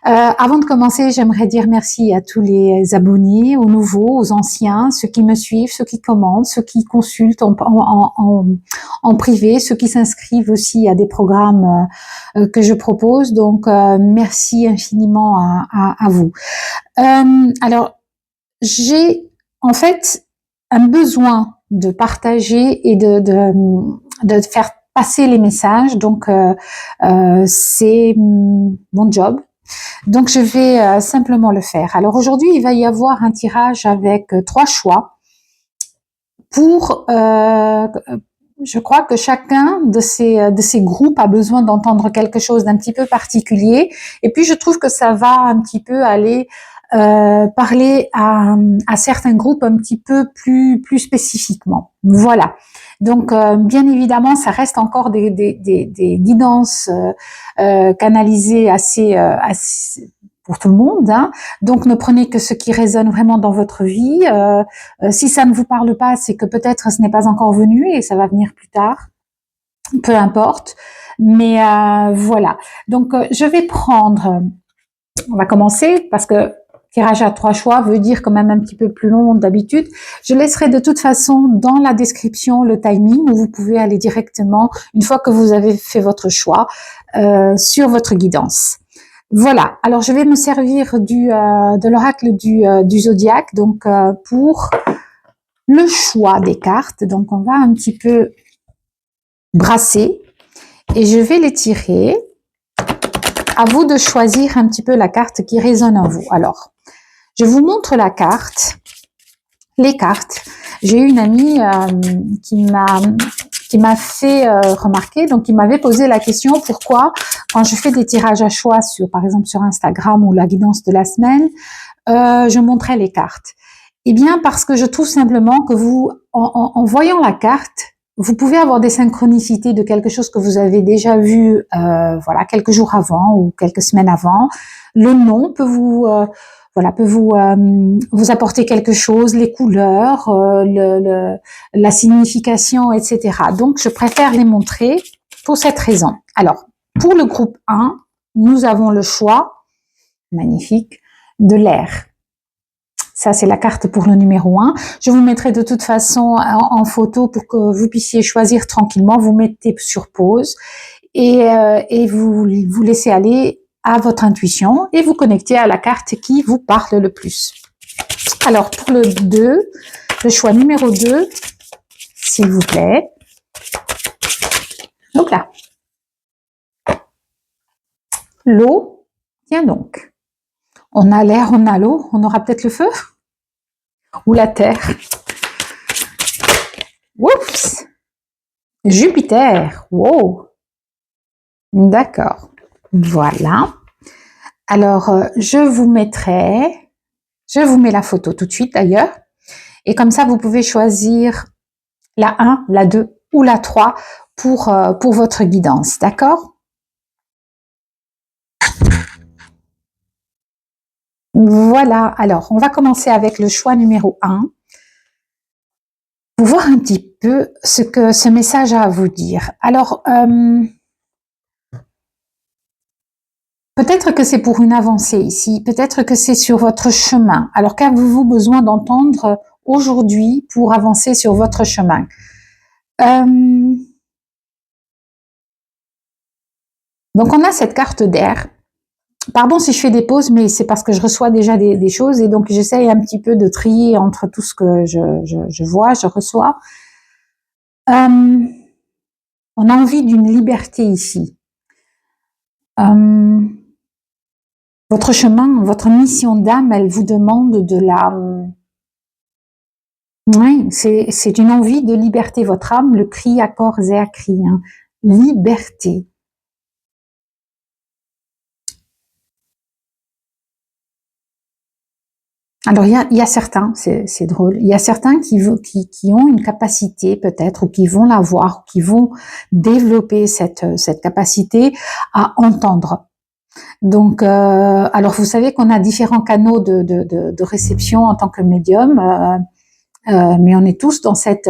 Avant de commencer, j'aimerais dire merci à tous les abonnés, aux nouveaux, aux anciens, ceux qui me suivent, ceux qui commentent, ceux qui consultent en privé, ceux qui s'inscrivent aussi à des programmes que je propose. Donc, merci infiniment à vous. Alors, j'ai en fait un besoin de partager et de faire passer les messages. Donc, c'est mon job. Donc, je vais simplement le faire. Alors, aujourd'hui, il va y avoir un tirage avec 3 choix pour... je crois que chacun de ces groupes a besoin d'entendre quelque chose d'un petit peu particulier. Et puis, je trouve que ça va un petit peu aller parler à certains groupes un petit peu plus spécifiquement. Voilà. Donc, bien évidemment, ça reste encore des guidances canalisées assez pour tout le monde, hein. Donc, ne prenez que ce qui résonne vraiment dans votre vie. Si ça ne vous parle pas, c'est que peut-être ce n'est pas encore venu et ça va venir plus tard. Peu importe. Mais voilà. Donc, je vais prendre... On va commencer parce que tirage à 3 choix veut dire quand même un petit peu plus long d'habitude. Je laisserai de toute façon dans la description le timing où vous pouvez aller directement, une fois que vous avez fait votre choix, sur votre guidance. Voilà, alors je vais me servir de l'oracle du zodiaque, donc pour le choix des cartes. Donc on va un petit peu brasser et je vais les tirer. À vous de choisir un petit peu la carte qui résonne en vous. Alors, je vous montre la carte, les cartes. J'ai eu une amie qui m'a fait remarquer, donc qui m'avait posé la question pourquoi, quand je fais des tirages à choix sur, par exemple, sur Instagram ou la guidance de la semaine, je montrais les cartes. Eh bien, parce que je trouve simplement que vous, en voyant la carte, vous pouvez avoir des synchronicités de quelque chose que vous avez déjà vu, voilà, quelques jours avant ou quelques semaines avant. Le nom peut vous, voilà, peut vous apporter quelque chose, les couleurs, la signification, etc. Donc, je préfère les montrer pour cette raison. Alors, pour le groupe 1, nous avons le choix, magnifique, de l'air. Ça, c'est la carte pour le numéro 1. Je vous mettrai de toute façon en photo pour que vous puissiez choisir tranquillement. Vous mettez sur pause et vous laissez aller à votre intuition et vous connectez à la carte qui vous parle le plus. Alors, pour le 2, le choix numéro 2, s'il vous plaît. Donc là. L'eau, tiens donc. On a l'air, on a l'eau, on aura peut-être le feu ou la terre. Oups! Jupiter, wow! D'accord, voilà. Alors, je vous mets la photo tout de suite d'ailleurs, et comme ça vous pouvez choisir la 1, la 2 ou la 3 pour votre guidance, d'accord? Voilà, alors on va commencer avec le choix numéro 1. Pour voir un petit peu ce que ce message a à vous dire. Alors, peut-être que c'est pour une avancée ici, peut-être que c'est sur votre chemin. Alors, qu'avez-vous besoin d'entendre aujourd'hui pour avancer sur votre chemin? Donc, on a cette carte d'air. Pardon si je fais des pauses, mais c'est parce que je reçois déjà des choses et donc j'essaye un petit peu de trier entre tout ce que je vois, je reçois. On a envie d'une liberté ici. Votre chemin, votre mission d'âme, elle vous demande de la... Oui, c'est une envie de liberté. Votre âme le crie à corps et à cri. Hein. Liberté. Alors, il y a certains, c'est drôle, il y a certains qui ont une capacité peut-être, ou qui vont l'avoir, ou qui vont développer cette capacité à entendre. Donc, alors vous savez qu'on a différents canaux de réception en tant que médium, mais on est tous dans ces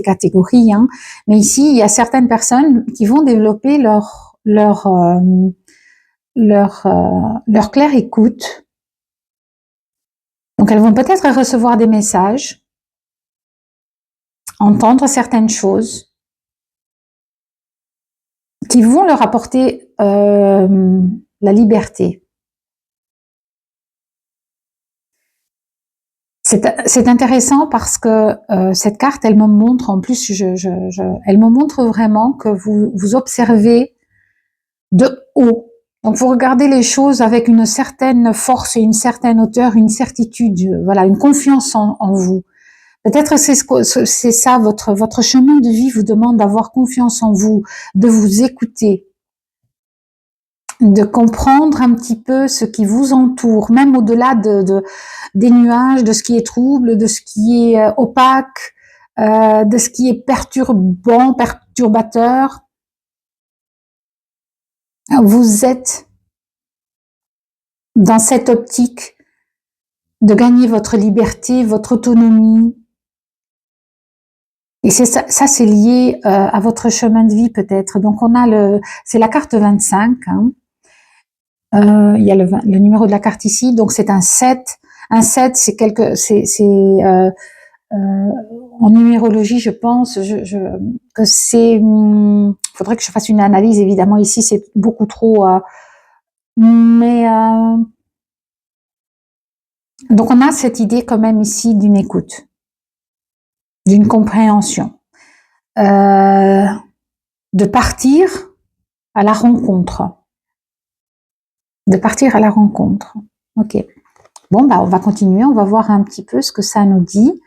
catégories. Hein. Mais ici, il y a certaines personnes qui vont développer leur claire écoute. Donc elles vont peut-être recevoir des messages, entendre certaines choses qui vont leur apporter la liberté. C'est intéressant parce que cette carte, elle me montre, en plus, elle me montre vraiment que vous observez de haut. Donc vous regardez les choses avec une certaine force et une certaine hauteur, une certitude, voilà, une confiance en vous. Peut-être c'est ça, votre chemin de vie vous demande d'avoir confiance en vous, de vous écouter, de comprendre un petit peu ce qui vous entoure, même au-delà des nuages, de ce qui est trouble, de ce qui est opaque, de ce qui est perturbant, perturbateur. Vous êtes dans cette optique de gagner votre liberté, votre autonomie. Et c'est ça c'est lié à votre chemin de vie peut-être. Donc on a c'est la carte 25, hein. Il y a le numéro de la carte ici, donc c'est un 7. Un 7, c'est en numérologie, je pense que c'est... faudrait que je fasse une analyse, évidemment, ici c'est beaucoup trop... mais... donc on a cette idée quand même ici d'une écoute, d'une compréhension, de partir à la rencontre. De partir à la rencontre. Ok. Bon, bah, on va continuer, on va voir un petit peu ce que ça nous dit.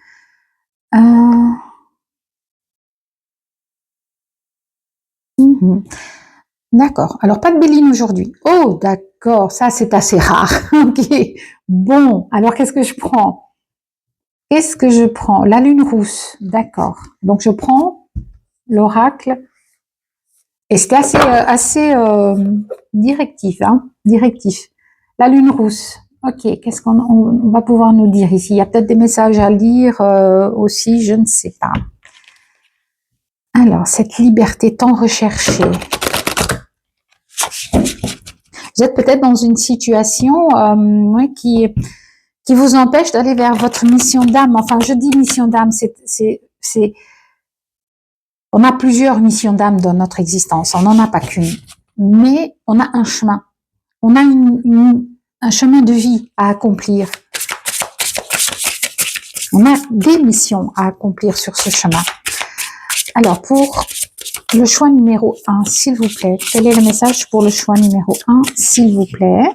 D'accord. Alors, pas de Béline aujourd'hui. Oh, d'accord. Ça, c'est assez rare. Ok. Bon. Alors, qu'est-ce que je prends? Qu'est-ce que je prends? La lune rousse. D'accord. Donc, je prends l'oracle. Et c'était assez directif, hein. Directif. La lune rousse. Ok. Qu'est-ce qu'on va pouvoir nous dire ici? Il y a peut-être des messages à lire aussi. Je ne sais pas. Alors, cette liberté tant recherchée. Vous êtes peut-être dans une situation qui vous empêche d'aller vers votre mission d'âme. Enfin, je dis mission d'âme, on a plusieurs missions d'âme dans notre existence, on n'en a pas qu'une. Mais on a un chemin. On a un chemin de vie à accomplir. On a des missions à accomplir sur ce chemin. Alors, pour le choix numéro 1, s'il vous plaît, quel est le message pour le choix numéro 1, s'il vous plaît?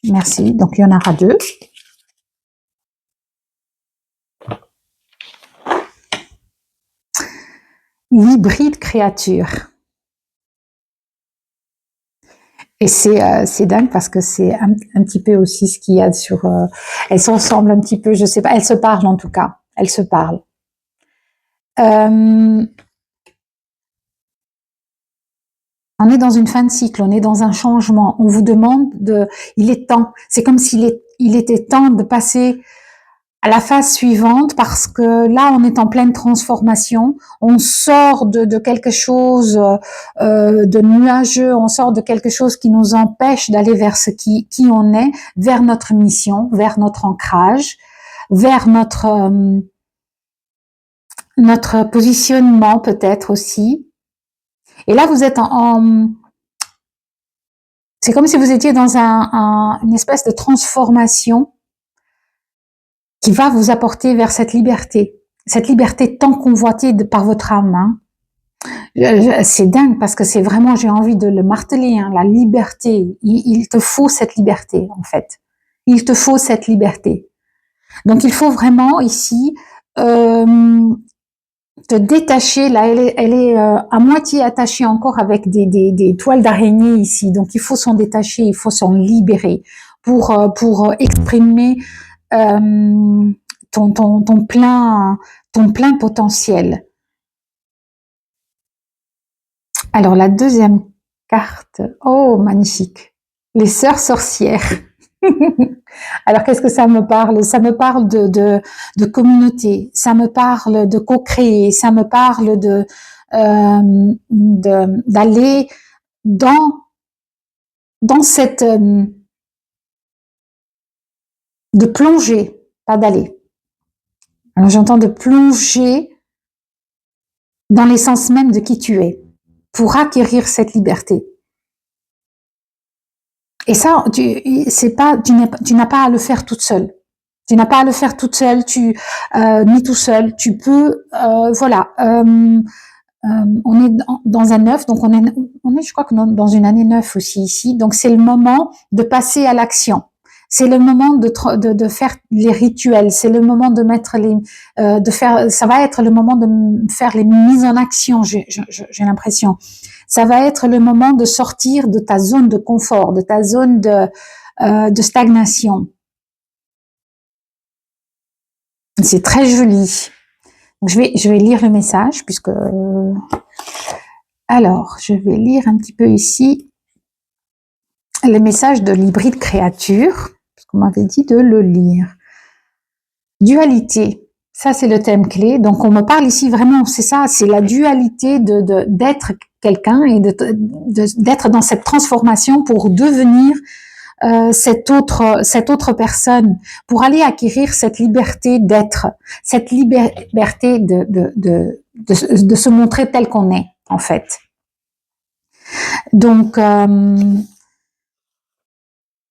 Merci. Donc, il y en aura 2. L'hybride créature. Et c'est dingue parce que c'est un petit peu aussi ce qu'il y a sur... elles se ressemblent un petit peu, je sais pas, elles se parlent en tout cas. Elles se parlent. On est dans une fin de cycle, on est dans un changement. On vous demande il est temps. C'est comme il était temps de passer à la phase suivante parce que là, on est en pleine transformation. On sort de quelque chose de nuageux, on sort de quelque chose qui nous empêche d'aller vers qui on est, vers notre mission, vers notre ancrage, vers notre positionnement peut-être aussi. Et là, vous êtes c'est comme si vous étiez dans une espèce de transformation qui va vous apporter vers cette liberté tant convoitée par votre âme. Hein. C'est dingue parce que c'est vraiment, j'ai envie de le marteler, hein, la liberté. Il te faut cette liberté, en fait. Il te faut cette liberté. Donc, il faut vraiment ici te détacher. Là, elle est à moitié attachée encore avec des toiles d'araignée ici. Donc, il faut s'en détacher, il faut s'en libérer pour exprimer ton plein potentiel. Alors la deuxième carte, oh magnifique, les sœurs sorcières. Alors qu'est-ce que ça me parle? Ça me parle de communauté, ça me parle de co-créer, ça me parle d'aller dans cette de plonger, pas d'aller. Alors j'entends de plonger dans l'essence même de qui tu es pour acquérir cette liberté. Et ça, tu n'as pas à le faire toute seule. Tu n'as pas à le faire toute seule, ni tout seul. Tu peux, voilà. On est dans un neuf, donc on est, je crois que dans une année 9 aussi ici. Donc c'est le moment de passer à l'action. C'est le moment de faire les rituels. C'est le moment de mettre ça va être le moment de faire les mises en action. J'ai l'impression. Ça va être le moment de sortir de ta zone de confort, de ta zone de stagnation. C'est très joli. Donc, je vais lire le message puisque alors je vais lire un petit peu ici le message de l'hybride créature parce qu'on m'avait dit de le lire. Dualité, ça c'est le thème clé. Donc on me parle ici vraiment, c'est ça, c'est la dualité d'être quelqu'un et d'être dans cette transformation pour devenir cette autre personne, pour aller acquérir cette liberté d'être, cette liberté de se montrer tel qu'on est en fait. Donc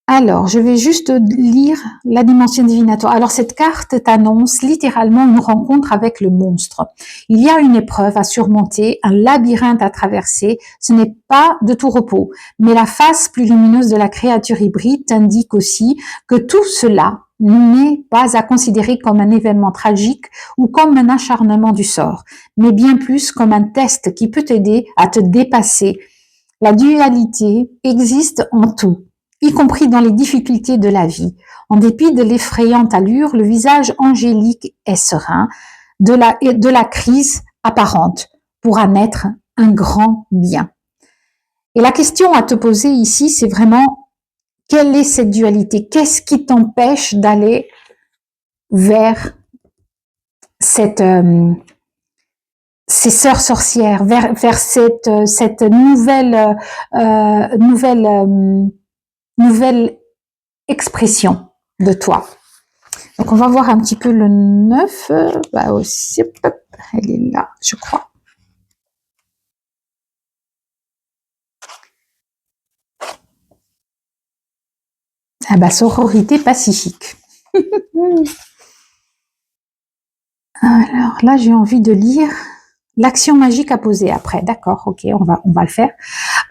alors, je vais juste lire la dimension divinatoire. Alors, cette carte t'annonce littéralement une rencontre avec le monstre. Il y a une épreuve à surmonter, un labyrinthe à traverser. Ce n'est pas de tout repos. Mais la face plus lumineuse de la créature hybride t'indique aussi que tout cela n'est pas à considérer comme un événement tragique ou comme un acharnement du sort, mais bien plus comme un test qui peut t'aider à te dépasser. La dualité existe en tout, y compris dans les difficultés de la vie. En dépit de l'effrayante allure, le visage angélique est serein, de la crise apparente pourra naître un grand bien. Et la question à te poser ici, c'est vraiment, quelle est cette dualité? Qu'est-ce qui t'empêche d'aller vers ces sœurs sorcières, vers cette nouvelle expression de toi. Donc on va voir un petit peu le 9, bah aussi, elle est là, je crois. Ah bah sororité pacifique. Alors là j'ai envie de lire l'action magique à poser après. D'accord, ok, on va le faire.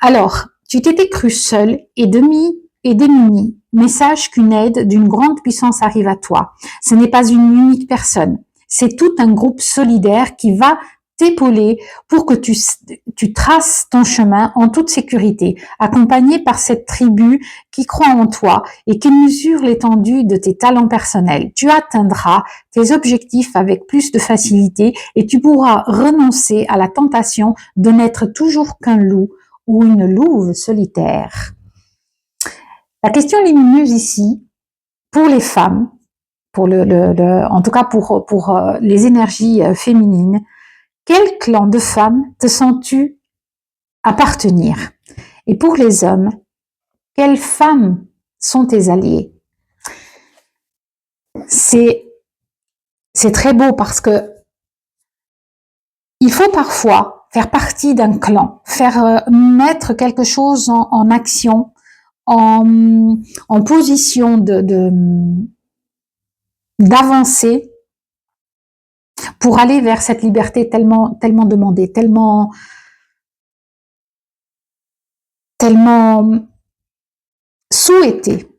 Alors, tu t'étais cru seul et démuni, mais sache qu'une aide d'une grande puissance arrive à toi. Ce n'est pas une unique personne, c'est tout un groupe solidaire qui va t'épauler pour que tu traces ton chemin en toute sécurité, accompagné par cette tribu qui croit en toi et qui mesure l'étendue de tes talents personnels. Tu atteindras tes objectifs avec plus de facilité et tu pourras renoncer à la tentation de n'être toujours qu'un loup ou une louve solitaire. La question lumineuse ici, pour les femmes, en tout cas pour les énergies féminines, quel clan de femmes te sens-tu appartenir? Et pour les hommes, quelles femmes sont tes alliés? C'est très beau parce que il faut parfois faire partie d'un clan, mettre quelque chose en action, en position d'avancer pour aller vers cette liberté tellement demandée, tellement souhaitée.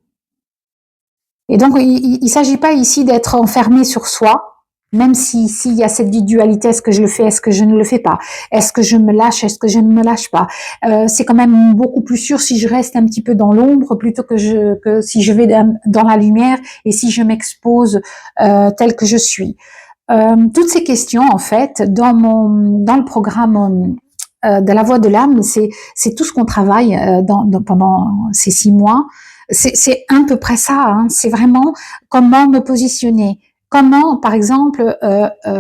Et donc, il ne s'agit pas ici d'être enfermé sur soi, même s'il y a cette dualité, est-ce que je le fais, est-ce que je ne le fais pas, est-ce que je me lâche, est-ce que je ne me lâche pas. C'est quand même beaucoup plus sûr si je reste un petit peu dans l'ombre plutôt que si je vais dans la lumière et si je m'expose tel que je suis. Toutes ces questions, en fait, dans le programme de la voix de l'âme, c'est tout ce qu'on travaille pendant ces 6 mois. C'est à peu près ça, hein. C'est vraiment comment me positionner, comment, par exemple,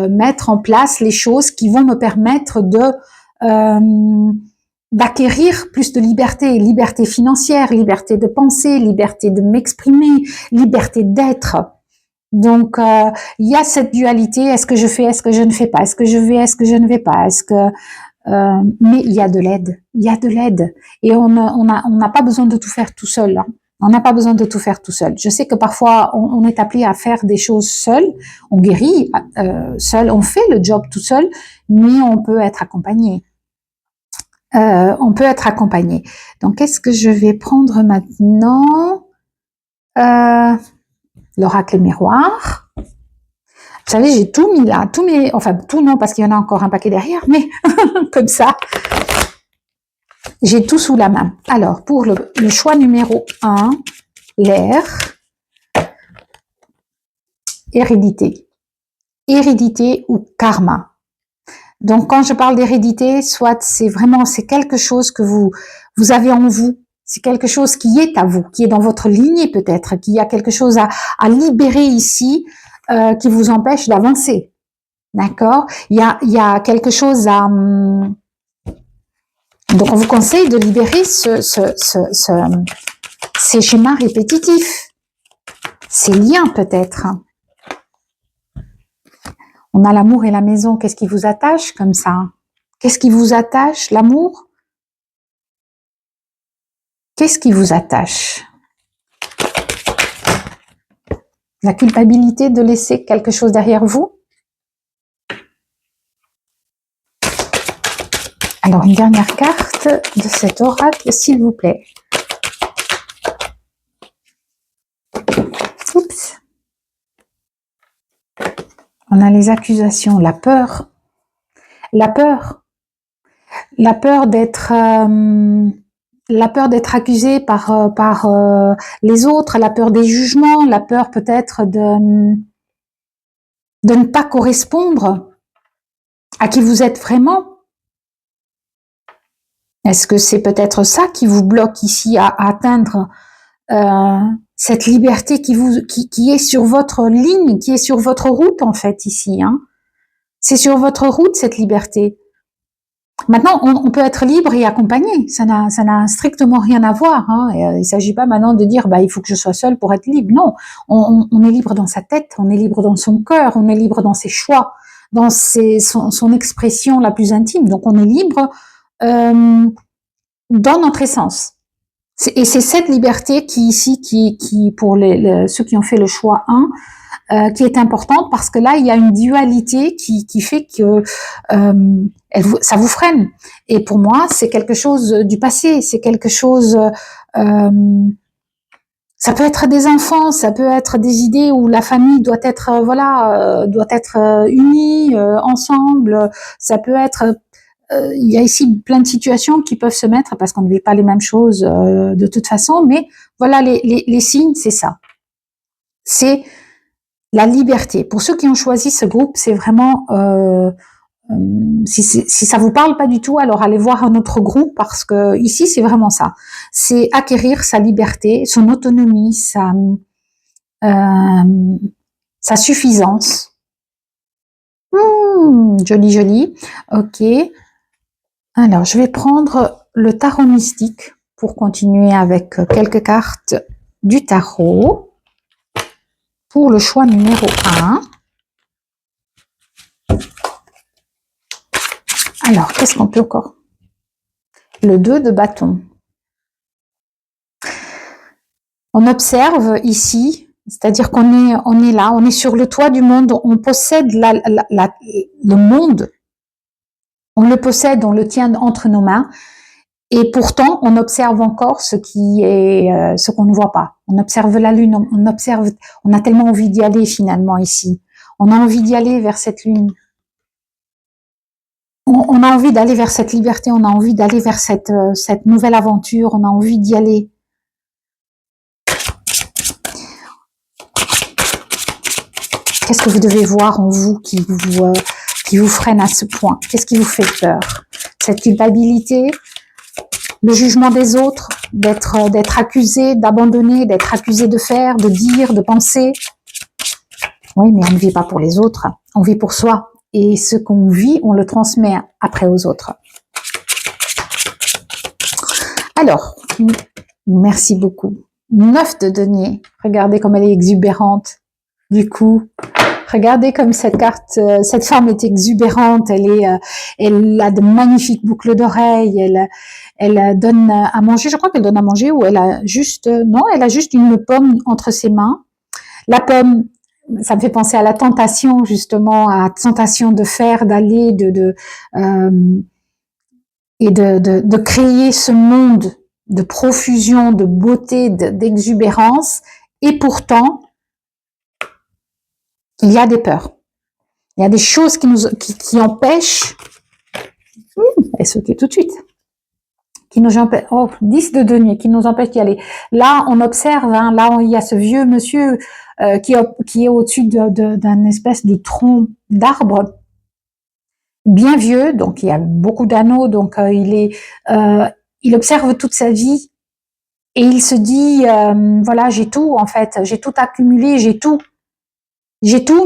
mettre en place les choses qui vont me permettre de d'acquérir plus de liberté, liberté financière, liberté de penser, liberté de m'exprimer, liberté d'être. Donc, il y a cette dualité, est-ce que je fais, est-ce que je ne fais pas, est-ce que je vais, est-ce que je ne vais pas, est-ce que... mais il y a de l'aide, il y a de l'aide. Et on n'a pas besoin de tout faire tout seul. Hein. On n'a pas besoin de tout faire tout seul. Je sais que parfois, on est appelé à faire des choses seul, on guérit seul, on fait le job tout seul, mais on peut être accompagné. On peut être accompagné. Donc, qu'est-ce que je vais prendre maintenant l'oracle miroir. Vous savez, j'ai tout mis là, enfin tout non, parce qu'il y en a encore un paquet derrière, mais comme ça, j'ai tout sous la main. Alors, pour le choix numéro 1, l'air, hérédité. Hérédité ou karma. Donc, quand je parle d'hérédité, soit c'est quelque chose que vous avez en vous, c'est quelque chose qui est à vous, qui est dans votre lignée peut-être, qu'il y a quelque chose à libérer ici, qui vous empêche d'avancer. D'accord? Il y a quelque chose à... Donc, on vous conseille de libérer ces schémas répétitifs, ces liens peut-être. On a l'amour et la maison. Qu'est-ce qui vous attache comme ça? Qu'est-ce qui vous attache? L'amour? Qu'est-ce qui vous attache? La culpabilité de laisser quelque chose derrière vous? Alors, une dernière carte de cet oracle, s'il vous plaît. Oups. On a les accusations, la peur. La peur d'être accusé par les autres, la peur des jugements, la peur peut-être de ne pas correspondre à qui vous êtes vraiment. Est-ce que c'est peut-être ça qui vous bloque ici à atteindre cette liberté qui est sur votre ligne, qui est sur votre route en fait ici, hein? C'est sur votre route cette liberté. Maintenant, on peut être libre et accompagné. Ça n'a strictement rien à voir. Hein. Il ne s'agit pas maintenant de dire il faut que je sois seule pour être libre. Non, on est libre dans sa tête, on est libre dans son cœur, on est libre dans ses choix, dans son expression la plus intime. Donc, on est libre dans notre essence. Et c'est cette liberté qui pour ceux qui ont fait le choix 1, qui est importante parce que là, il y a une dualité qui fait que ça vous freine. Et pour moi, c'est quelque chose du passé, c'est quelque chose... ça peut être des enfants, ça peut être des idées où la famille doit être unie ensemble. Ça peut être... il y a ici plein de situations qui peuvent se mettre parce qu'on ne vit pas les mêmes choses de toute façon. Mais voilà, les signes, c'est ça. C'est la liberté. Pour ceux qui ont choisi ce groupe, c'est vraiment... si ça vous parle pas du tout, alors allez voir un autre groupe parce que ici c'est vraiment ça. C'est acquérir sa liberté, son autonomie, sa suffisance. Joli, joli. Ok. Alors je vais prendre le tarot mystique pour continuer avec quelques cartes du tarot pour le choix numéro 1. Alors, qu'est-ce qu'on peut encore? Le 2 de bâton. On observe ici, c'est-à-dire qu'on est là, on est sur le toit du monde, on possède le monde, on le possède, on le tient entre nos mains, et pourtant on observe encore ce qu'on ne voit pas. On observe la lune, on a tellement envie d'y aller finalement ici. On a envie d'y aller vers cette lune. On a envie d'aller vers cette liberté, on a envie d'aller vers cette nouvelle aventure, on a envie d'y aller. Qu'est-ce que vous devez voir en vous qui vous freine à ce point? Qu'est-ce qui vous fait peur? Cette culpabilité, le jugement des autres, d'être accusé, d'abandonner, d'être accusé de faire, de dire, de penser. Oui, mais on ne vit pas pour les autres, on vit pour soi. Et ce qu'on vit, on le transmet après aux autres. Alors, merci beaucoup. 9 de denier. Regardez comme elle est exubérante. Du coup, regardez comme cette carte, cette femme est exubérante. Elle a de magnifiques boucles d'oreilles. Elle donne à manger. Je crois qu'elle donne à manger ou elle a juste, non, elle a juste une pomme entre ses mains. La pomme, ça me fait penser à la tentation justement, à la tentation de faire, d'aller, et de créer ce monde de profusion, de beauté, d'exubérance. Et pourtant, il y a des peurs. Il y a des choses qui empêchent. Elle sautait tout de suite. Qui nous empêchent. Oh, 10 de denier, qui nous empêchent d'y aller. Là, on observe. Hein, là, il y a ce vieux monsieur qui est au-dessus d'un espèce de tronc d'arbre bien vieux. Donc, il y a beaucoup d'anneaux. Donc, il observe toute sa vie et il se dit voilà, j'ai tout en fait, j'ai tout accumulé, j'ai tout,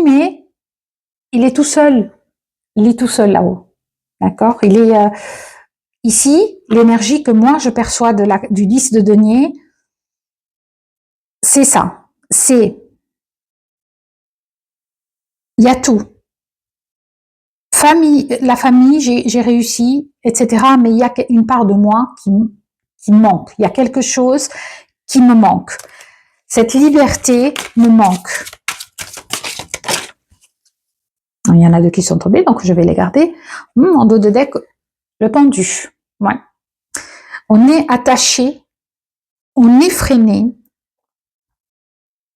mais il est tout seul. Il est tout seul là-haut. D'accord? Il est ici, l'énergie que moi je perçois du 10 de denier, c'est ça. C'est il y a tout. La famille, j'ai réussi, etc. Mais il y a une part de moi qui manque. Il y a quelque chose qui me manque. Cette liberté me manque. Il y en a deux qui sont tombés, donc je vais les garder. En dos de deck, le pendu. Ouais. On est attaché, on est freiné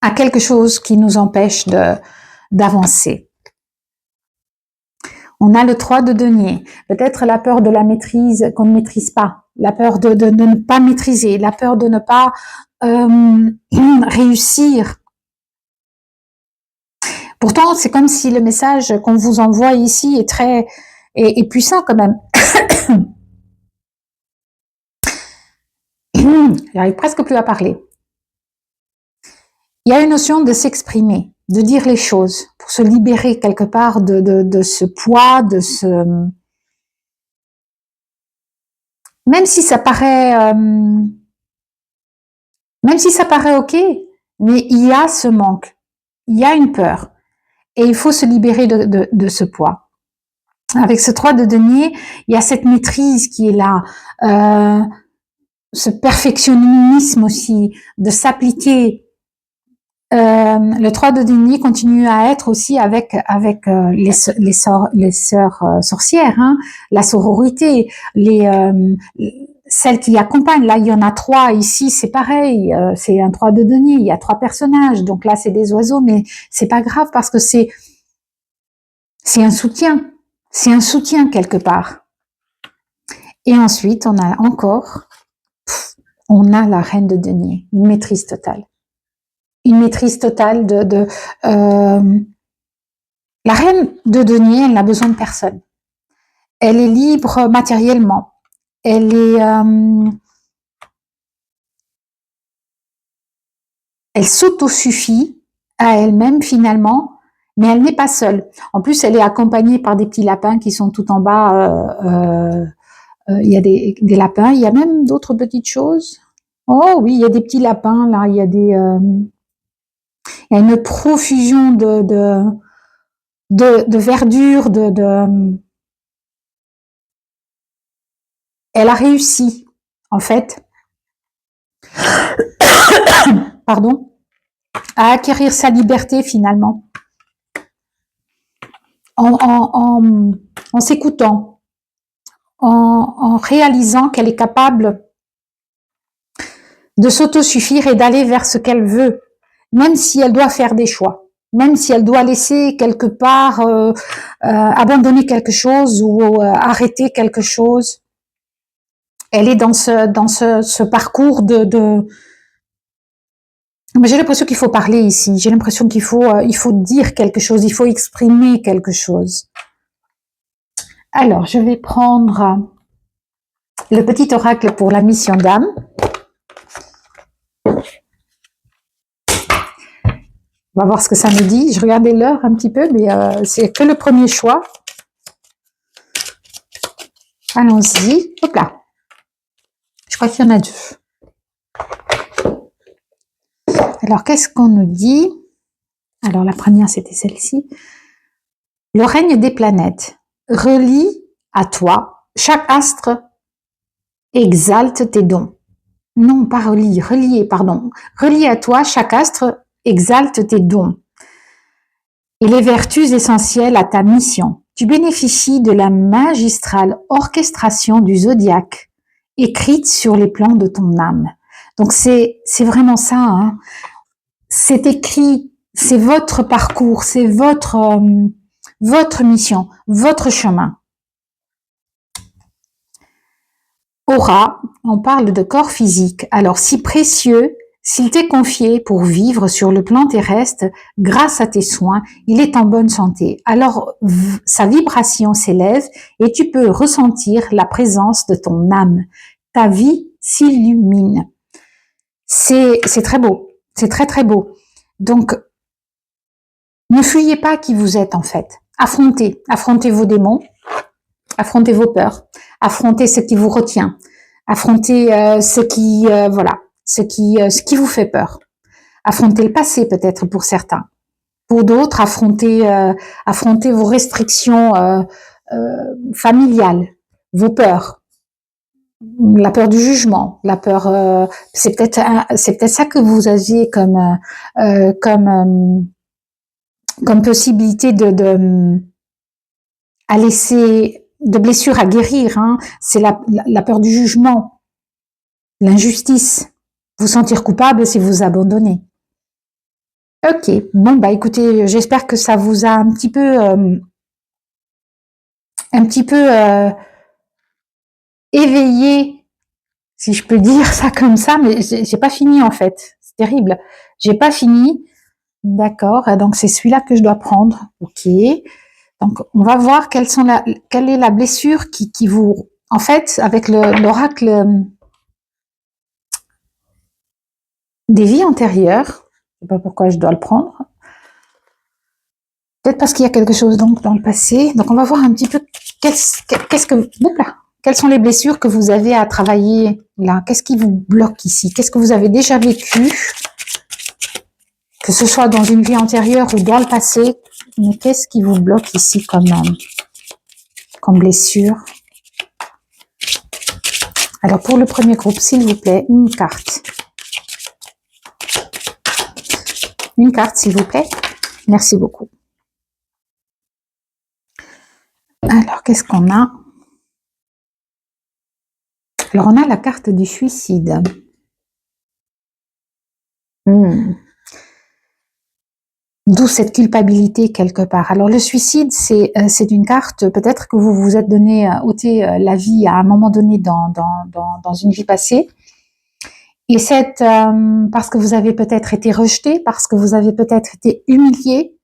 à quelque chose qui nous empêche d'avancer. On a le 3 de denier. Peut-être la peur de la maîtrise qu'on ne maîtrise pas. La peur de ne pas maîtriser. La peur de ne pas réussir. Pourtant, c'est comme si le message qu'on vous envoie ici est puissant quand même. J'arrive presque plus à parler. Il y a une notion de s'exprimer, de dire les choses, pour se libérer quelque part de ce poids, même si ça paraît ok, mais il y a ce manque, il y a une peur, et il faut se libérer de ce poids. Avec ce 3 de denier, il y a cette maîtrise qui est là, ce perfectionnisme aussi, de s'appliquer. Le 3 de denier continue à être aussi avec les sœurs sorcières, hein, la sororité, celles qui accompagnent. Là, il y en a 3 ici, c'est pareil, c'est un 3 de denier, il y a 3 personnages. Donc là, c'est des oiseaux, mais c'est pas grave parce que c'est un soutien. C'est un soutien quelque part. Et ensuite, on a la reine de denier, une maîtrise totale. Une maîtrise totale la reine de denier, elle n'a besoin de personne. Elle est libre matériellement. Elle s'autosuffit à elle-même finalement, mais elle n'est pas seule. En plus, elle est accompagnée par des petits lapins qui sont tout en bas. Il y a des lapins. Il y a même d'autres petites choses. Oh oui, il y a des petits lapins là. Il y a il y a une profusion de verdure, elle a réussi, en fait, pardon, à acquérir sa liberté finalement, en s'écoutant, en réalisant qu'elle est capable de s'autosuffire et d'aller vers ce qu'elle veut, même si elle doit faire des choix, même si elle doit laisser quelque part, abandonner quelque chose ou arrêter quelque chose. Elle est dans ce parcours mais j'ai l'impression qu'il faut parler ici. J'ai l'impression qu'il faut dire quelque chose, il faut exprimer quelque chose. Alors, je vais prendre le petit oracle pour la mission d'âme. On va voir ce que ça me dit. Je regardais l'heure un petit peu, mais c'est que le premier choix. Allons-y. Hop là. Je crois qu'il y en a deux. Alors, qu'est-ce qu'on nous dit? Alors, la première, c'était celle-ci. Le règne des planètes relie à toi. Chaque astre exalte tes dons. Non, pas relie, relier, pardon. Relie à toi, chaque astre exalte tes dons et les vertus essentielles à ta mission. Tu bénéficies de la magistrale orchestration du zodiaque, écrite sur les plans de ton âme. Donc c'est vraiment ça, hein. C'est écrit, c'est votre parcours, c'est votre mission, votre chemin. Aura, on parle de corps physique. Alors si précieux, s'il t'est confié pour vivre sur le plan terrestre, grâce à tes soins, il est en bonne santé. Alors sa vibration s'élève et tu peux ressentir la présence de ton âme. Ta vie s'illumine. C'est très beau. C'est très très beau. Donc, ne fuyez pas qui vous êtes en fait. Affrontez vos démons, affrontez vos peurs, affrontez ce qui vous retient, affrontez ce qui vous fait peur. Affrontez le passé peut-être pour certains. Pour d'autres, affrontez vos restrictions familiales, vos peurs, la peur du jugement, la peur. C'est peut-être ça que vous aviez comme possibilité à laisser de blessures à guérir, hein. C'est la peur du jugement, l'injustice, vous sentir coupable si vous abandonnez. Ok, bon bah écoutez, j'espère que ça vous a un petit peu éveillé, si je peux dire ça comme ça, mais j'ai pas fini en fait, c'est terrible, j'ai pas fini. D'accord, donc c'est celui-là que je dois prendre. Ok, donc on va voir quelle est la blessure qui vous, en fait, avec l'oracle des vies antérieures. Je sais pas pourquoi je dois le prendre. Peut-être parce qu'il y a quelque chose donc dans le passé. Donc on va voir un petit peu quelles sont les blessures que vous avez à travailler là. Qu'est-ce qui vous bloque ici? Qu'est-ce que vous avez déjà vécu? Que ce soit dans une vie antérieure ou dans le passé, mais qu'est-ce qui vous bloque ici comme blessure? Alors pour le premier groupe, s'il vous plaît, une carte. Une carte, s'il vous plaît. Merci beaucoup. Alors, qu'est-ce qu'on a? Alors, on a la carte du suicide. D'où cette culpabilité quelque part. Alors le suicide, c'est une carte, peut-être que vous vous êtes donné ôté la vie à un moment donné dans une vie passée. Et c'est parce que vous avez peut-être été rejeté, parce que vous avez peut-être été humilié,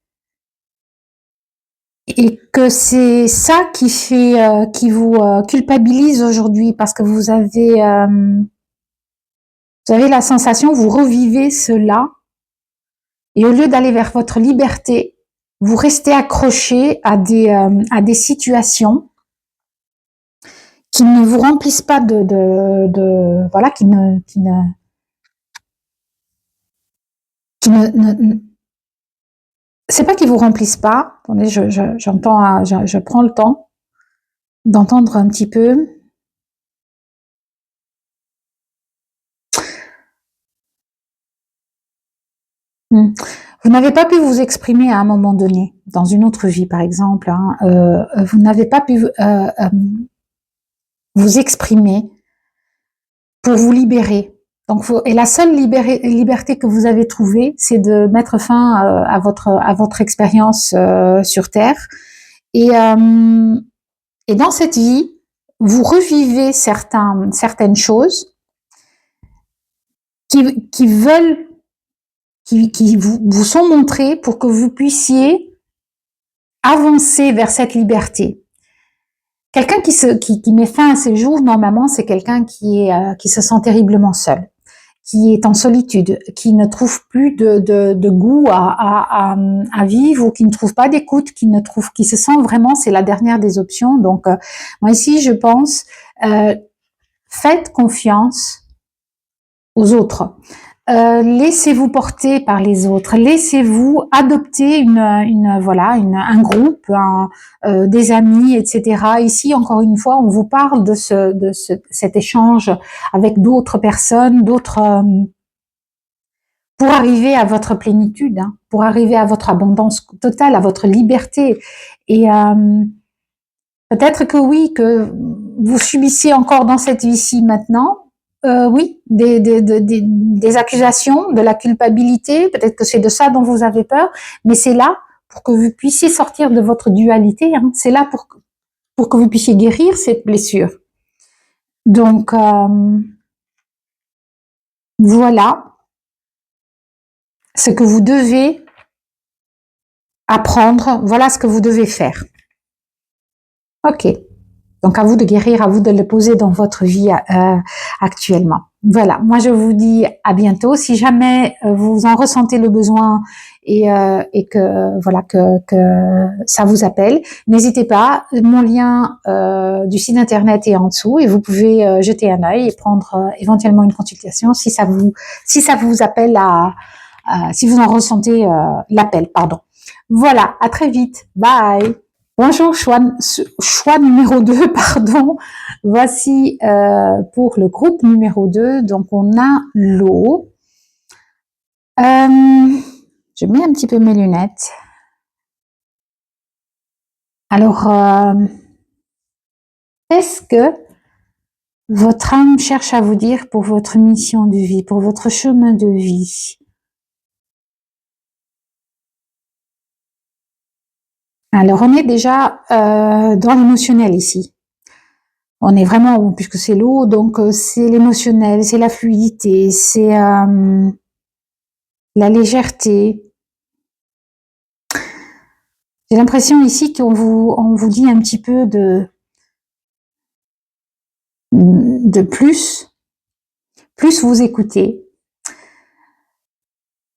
et que c'est ça qui fait qui vous culpabilise aujourd'hui, parce que vous avez la sensation, vous revivez cela. Et au lieu d'aller vers votre liberté, vous restez accroché à des situations qui ne vous remplissent pas voilà, qui ne c'est pas qu'ils vous remplissent pas. Attendez, je prends le temps d'entendre un petit peu. Vous n'avez pas pu vous exprimer à un moment donné, dans une autre vie par exemple, hein, vous n'avez pas pu vous exprimer pour vous libérer. Donc, et la seule liberté que vous avez trouvée, c'est de mettre fin à votre expérience sur Terre. Et dans cette vie, vous revivez certaines choses qui vous sont montrées pour que vous puissiez avancer vers cette liberté. Quelqu'un qui met fin à ses jours, normalement, c'est quelqu'un qui se sent terriblement seul. qui est en solitude, qui ne trouve plus de goût à vivre ou qui ne trouve pas d'écoute, qui se sent vraiment, c'est la dernière des options. Donc, moi ici, je pense, faites confiance aux autres. Laissez-vous porter par les autres, laissez-vous adopter un groupe, des amis, etc. Ici, encore une fois, on vous parle de cet échange avec d'autres personnes, pour arriver à votre plénitude, hein, pour arriver à votre abondance totale, à votre liberté. Et peut-être que oui, que vous subissez encore dans cette vie-ci maintenant, oui, des accusations, de la culpabilité, peut-être que c'est de ça dont vous avez peur, mais c'est là pour que vous puissiez sortir de votre dualité, hein, c'est là pour que vous puissiez guérir cette blessure. Donc, voilà ce que vous devez apprendre, voilà ce que vous devez faire. Ok. Donc à vous de guérir, à vous de le poser dans votre vie actuellement. Voilà, moi je vous dis à bientôt. Si jamais vous en ressentez le besoin et que voilà que ça vous appelle, n'hésitez pas. Mon lien du site internet est en dessous et vous pouvez jeter un œil et prendre éventuellement une consultation si ça vous appelle si vous en ressentez l'appel. Pardon. Voilà, à très vite. Bye. Bonjour, choix numéro 2, pardon. Voici pour le groupe numéro 2, donc on a l'eau. Je mets un petit peu mes lunettes. Alors, qu'est-ce que votre âme cherche à vous dire pour votre mission de vie, pour votre chemin de vie? Alors, on est déjà dans l'émotionnel ici. On est vraiment, puisque c'est l'eau, donc c'est l'émotionnel, c'est la fluidité, c'est la légèreté. J'ai l'impression ici qu'on vous dit un petit peu de plus vous écouter,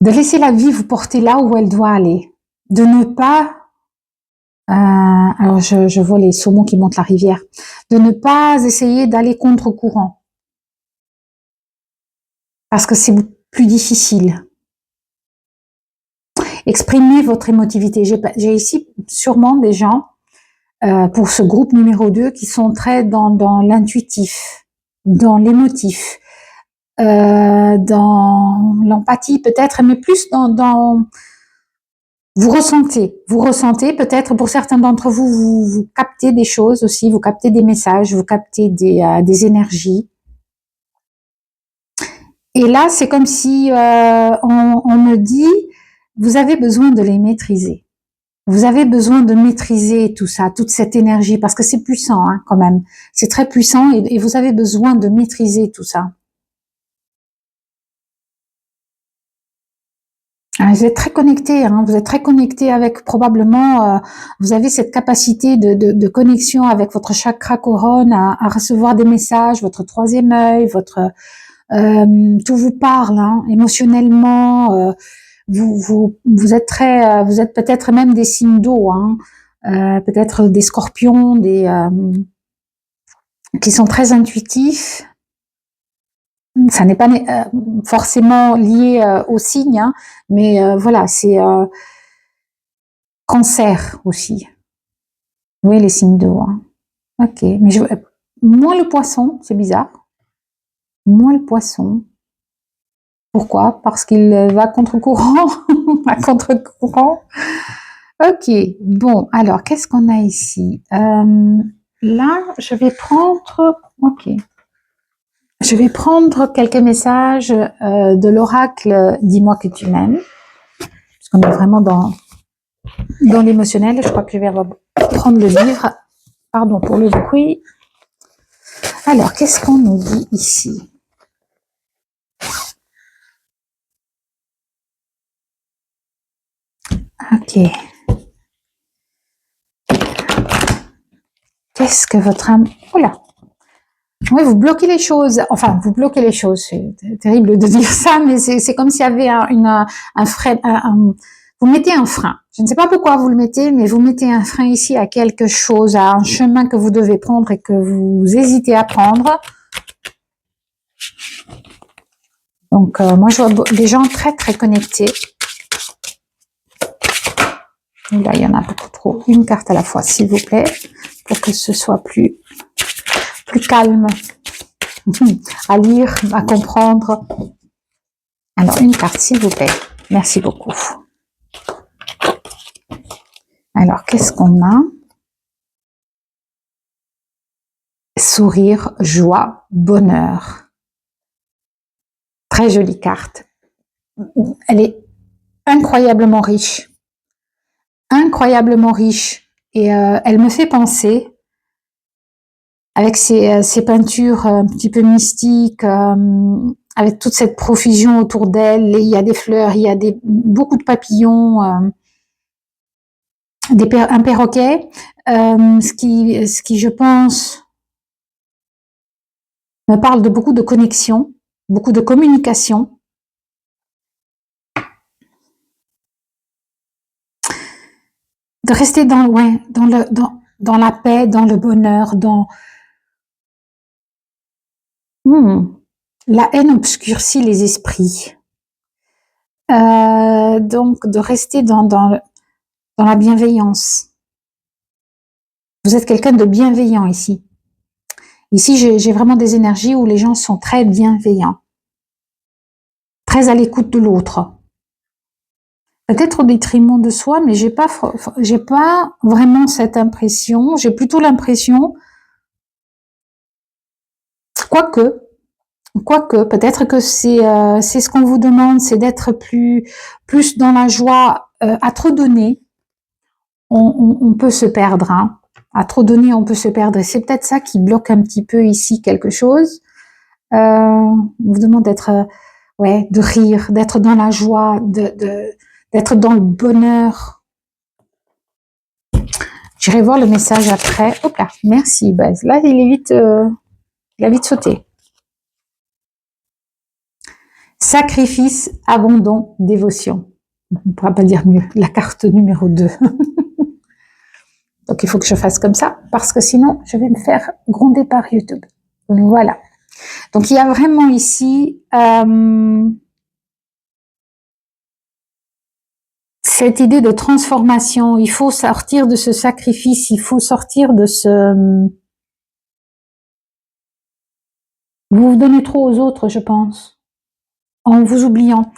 de laisser la vie vous porter là où elle doit aller, de ne pas, alors je vois les saumons qui montent la rivière, de ne pas essayer d'aller contre courant, parce que c'est plus difficile. Exprimez votre émotivité. J'ai ici sûrement des gens, pour ce groupe numéro 2, qui sont très dans l'intuitif, dans l'émotif, dans l'empathie peut-être, mais plus dans vous ressentez peut-être pour certains d'entre vous, vous captez des choses aussi, vous captez des messages, vous captez des énergies. Et là, c'est comme si on me dit, vous avez besoin de les maîtriser. Vous avez besoin de maîtriser tout ça, toute cette énergie, parce que c'est puissant hein, quand même. C'est très puissant et vous avez besoin de maîtriser tout ça. Vous êtes très connecté, hein, vous êtes très connecté avec probablement, vous avez cette capacité de connexion avec votre chakra couronne à recevoir des messages, votre troisième œil, tout vous parle hein, émotionnellement. Vous êtes vous êtes peut-être même des signes d'eau, hein, peut-être des scorpions, qui sont très intuitifs. Ça n'est pas forcément lié au signe, hein, mais voilà, c'est cancer aussi. Oui, les signes d'eau. Hein. Ok, mais moins le poisson, c'est bizarre. Moins le poisson. Pourquoi? Parce qu'il va contre-courant. À contre-courant. Ok, bon, alors, qu'est-ce qu'on a ici? Là, je vais prendre... Ok. Je vais prendre quelques messages de l'oracle Dis-moi que tu m'aimes. Parce qu'on est vraiment dans l'émotionnel. Je crois que je vais prendre le livre. Pardon pour le bruit. Alors, qu'est-ce qu'on nous dit ici? Ok. Qu'est-ce que votre âme... Oula. Oui, vous bloquez les choses. Enfin, vous bloquez les choses. C'est terrible de dire ça, mais c'est comme s'il y avait un frein. Vous mettez un frein. Je ne sais pas pourquoi vous le mettez, mais vous mettez un frein ici à quelque chose, à un chemin que vous devez prendre et que vous hésitez à prendre. Donc, moi, je vois des gens très, très connectés. Et là, il y en a beaucoup trop. Une carte à la fois, s'il vous plaît, pour que ce soit plus calme à lire, à comprendre. Alors, une carte, s'il vous plaît. Merci beaucoup. Alors, qu'est-ce qu'on a? Sourire, joie, bonheur. Très jolie carte. Elle est incroyablement riche. Incroyablement riche. Et elle me fait penser, avec ces peintures un petit peu mystiques, avec toute cette profusion autour d'elle, il y a des fleurs, il y a beaucoup de papillons, un perroquet, ce qui, je pense, me parle de beaucoup de connexion, beaucoup de communication. De rester dans la paix, dans le bonheur, dans... La haine obscurcit les esprits. Donc, de rester dans la bienveillance. Vous êtes quelqu'un de bienveillant ici. Ici, j'ai vraiment des énergies où les gens sont très bienveillants. Très à l'écoute de l'autre. Peut-être au détriment de soi, mais j'ai pas vraiment cette impression. J'ai plutôt l'impression, quoique, peut-être que c'est ce qu'on vous demande, c'est d'être plus dans la joie. À trop donner, on peut se perdre. Hein. À trop donner, on peut se perdre. Et c'est peut-être ça qui bloque un petit peu ici quelque chose. On vous demande d'être, de rire, d'être dans la joie, d'être dans le bonheur. J'irai voir le message après. Hop là, merci Baz. Là, il a vite sauté. Sacrifice, abandon, dévotion. On ne pourra pas dire mieux. La carte numéro 2. Donc, il faut que je fasse comme ça, parce que sinon, je vais me faire gronder par YouTube. Voilà. Donc, il y a vraiment ici cette idée de transformation. Il faut sortir de ce sacrifice, il faut sortir de ce... Vous vous donnez trop aux autres, je pense, en vous oubliant.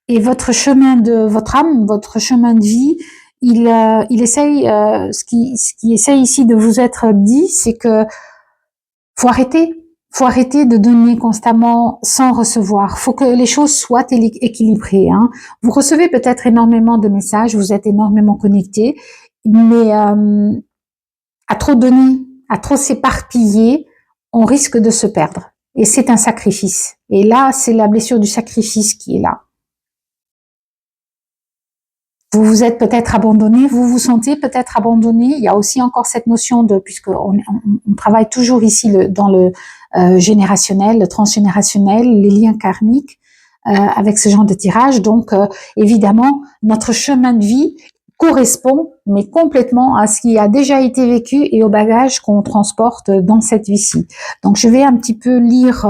Et votre chemin de votre âme, votre chemin de vie, il essaye, ce qui essaye ici de vous être dit, c'est que faut arrêter de donner constamment sans recevoir. Faut que les choses soient équilibrées. Hein. Vous recevez peut-être énormément de messages, vous êtes énormément connectés, mais à trop donner, à trop s'éparpiller, on risque de se perdre. Et c'est un sacrifice. Et là, c'est la blessure du sacrifice qui est là. Vous vous êtes peut-être abandonné, vous vous sentez peut-être abandonné. Il y a aussi encore cette notion de, puisque on travaille toujours ici dans le générationnel, le transgénérationnel, les liens karmiques avec ce genre de tirage. Donc, évidemment, notre chemin de vie correspond, mais complètement à ce qui a déjà été vécu et au bagage qu'on transporte dans cette vie-ci. Donc, je vais un petit peu lire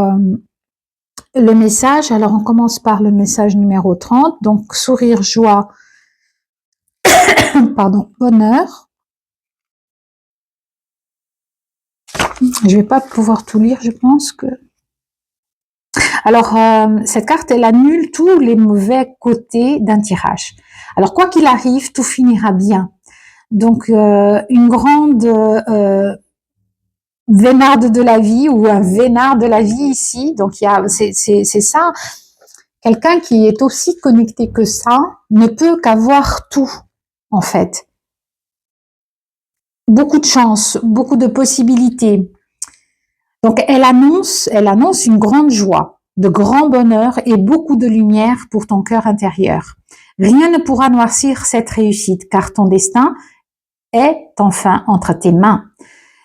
le message. Alors, on commence par le message numéro 30. Donc, sourire, joie, pardon, bonheur. Je vais pas pouvoir tout lire, je pense que... Alors, cette carte, elle annule tous les mauvais côtés d'un tirage. Alors, quoi qu'il arrive, tout finira bien. Donc, une grande vénarde de la vie ou un vénard de la vie ici. Donc, c'est ça. Quelqu'un qui est aussi connecté que ça ne peut qu'avoir tout, en fait. Beaucoup de chance, beaucoup de possibilités. Donc, elle annonce une grande joie, de grand bonheur et beaucoup de lumière pour ton cœur intérieur. Rien ne pourra noircir cette réussite, car ton destin est enfin entre tes mains.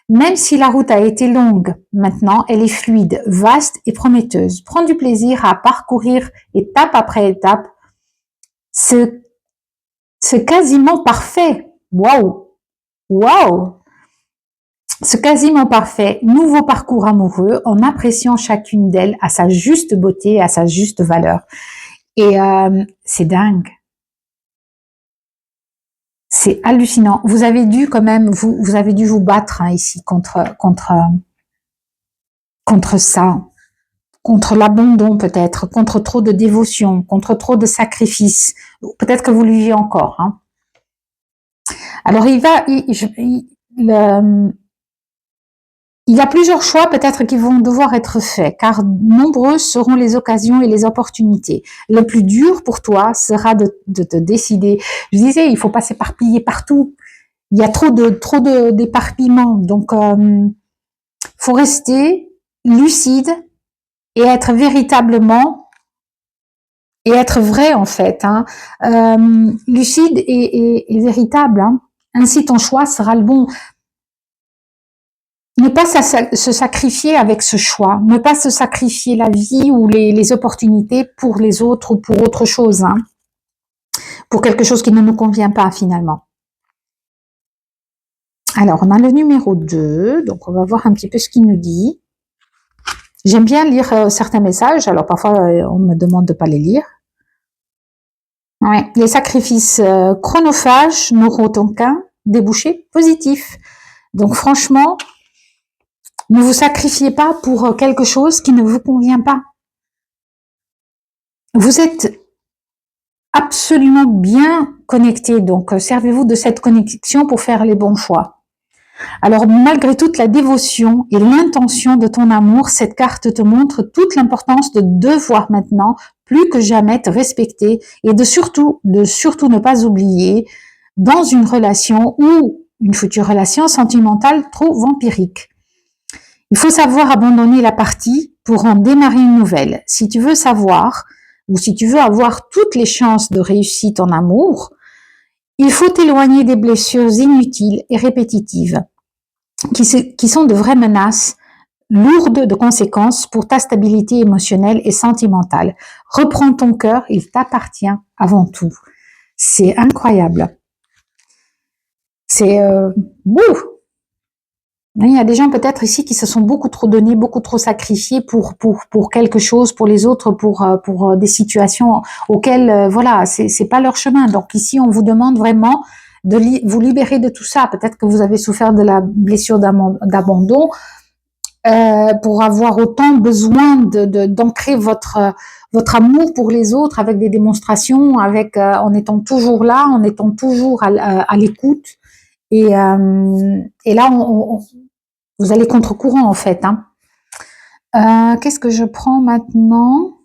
Même si la route a été longue, maintenant elle est fluide, vaste et prometteuse. Prends du plaisir à parcourir étape après étape ce, ce quasiment parfait. Waouh! Waouh! Ce quasiment parfait nouveau parcours amoureux en appréciant chacune d'elles à sa juste beauté, à sa juste valeur. Et c'est dingue. C'est hallucinant. Vous avez dû quand même, vous avez dû vous battre ici contre ça, contre l'abandon peut-être, contre trop de dévotion, contre trop de sacrifices. Peut-être que vous le vivez encore. Hein. Alors il y a plusieurs choix peut-être qui vont devoir être faits, car nombreuses seront les occasions et les opportunités. Le plus dur pour toi sera de te décider. Je disais, il faut pas s'éparpiller partout. Il y a trop d'éparpillement. Donc, faut rester lucide et être véritablement et être vrai en fait. Hein. Lucide et véritable. Hein. Ainsi, ton choix sera le bon. Ne pas se sacrifier avec ce choix, ne pas se sacrifier la vie ou les opportunités pour les autres ou pour autre chose, hein, pour quelque chose qui ne nous convient pas finalement. Alors, on a le numéro 2, donc on va voir un petit peu ce qu'il nous dit. J'aime bien lire certains messages, alors parfois on me demande de pas les lire. Ouais. Les sacrifices chronophages n'auront aucun débouché positif. Donc franchement, ne vous sacrifiez pas pour quelque chose qui ne vous convient pas. Vous êtes absolument bien connecté, donc servez-vous de cette connexion pour faire les bons choix. Alors malgré toute la dévotion et l'intention de ton amour, cette carte te montre toute l'importance de devoir maintenant plus que jamais te respecter et de surtout ne pas oublier dans une relation ou une future relation sentimentale trop vampirique. Il faut savoir abandonner la partie pour en démarrer une nouvelle. Si tu veux savoir ou si tu veux avoir toutes les chances de réussite en amour, il faut t'éloigner des blessures inutiles et répétitives qui sont de vraies menaces lourdes de conséquences pour ta stabilité émotionnelle et sentimentale. Reprends ton cœur, il t'appartient avant tout. C'est incroyable. C'est il y a des gens peut-être ici qui se sont beaucoup trop donnés, beaucoup trop sacrifiés pour quelque chose, pour les autres, pour des situations auxquelles voilà, c'est pas leur chemin. Donc ici, on vous demande vraiment de vous libérer de tout ça. Peut-être que vous avez souffert de la blessure d'abandon pour avoir autant besoin d'ancrer votre amour pour les autres avec des démonstrations, avec en étant toujours là, en étant toujours à l'écoute. Et là, vous allez contre-courant en fait. Hein. Qu'est-ce que je prends maintenant?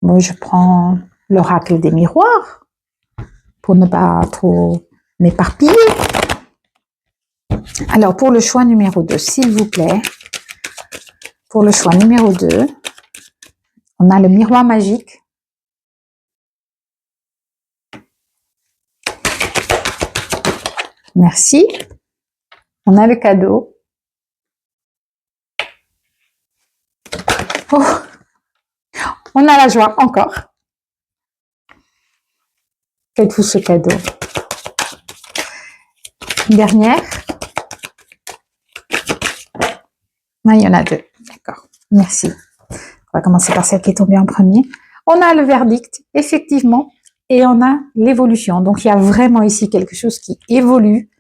Bon, je prends l'oracle des miroirs pour ne pas trop m'éparpiller. Alors, pour le choix numéro 2, s'il vous plaît, pour le choix numéro 2, on a le miroir magique. Merci. On a le cadeau. Oh, on a la joie encore. Faites-vous ce cadeau. Une dernière. Ah, il y en a 2. D'accord. Merci. On va commencer par celle qui est tombée en premier. On a le verdict, effectivement, et on a l'évolution. Donc, il y a vraiment ici quelque chose qui évolue,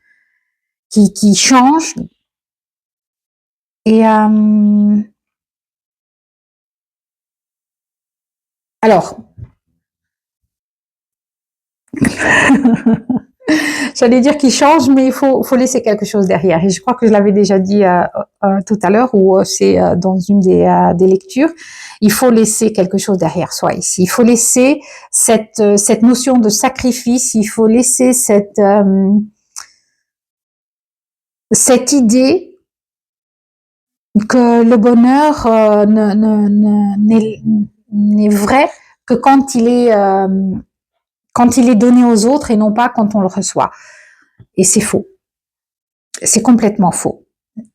qui change. Et alors, j'allais dire qu'il change, mais il faut laisser quelque chose derrière. Et je crois que je l'avais déjà dit tout à l'heure, ou c'est dans une des lectures. Il faut laisser quelque chose derrière soi ici. Il faut laisser cette notion de sacrifice. Il faut laisser cette idée que le bonheur n'est vrai que quand il est donné aux autres et non pas quand on le reçoit. Et c'est faux. C'est complètement faux.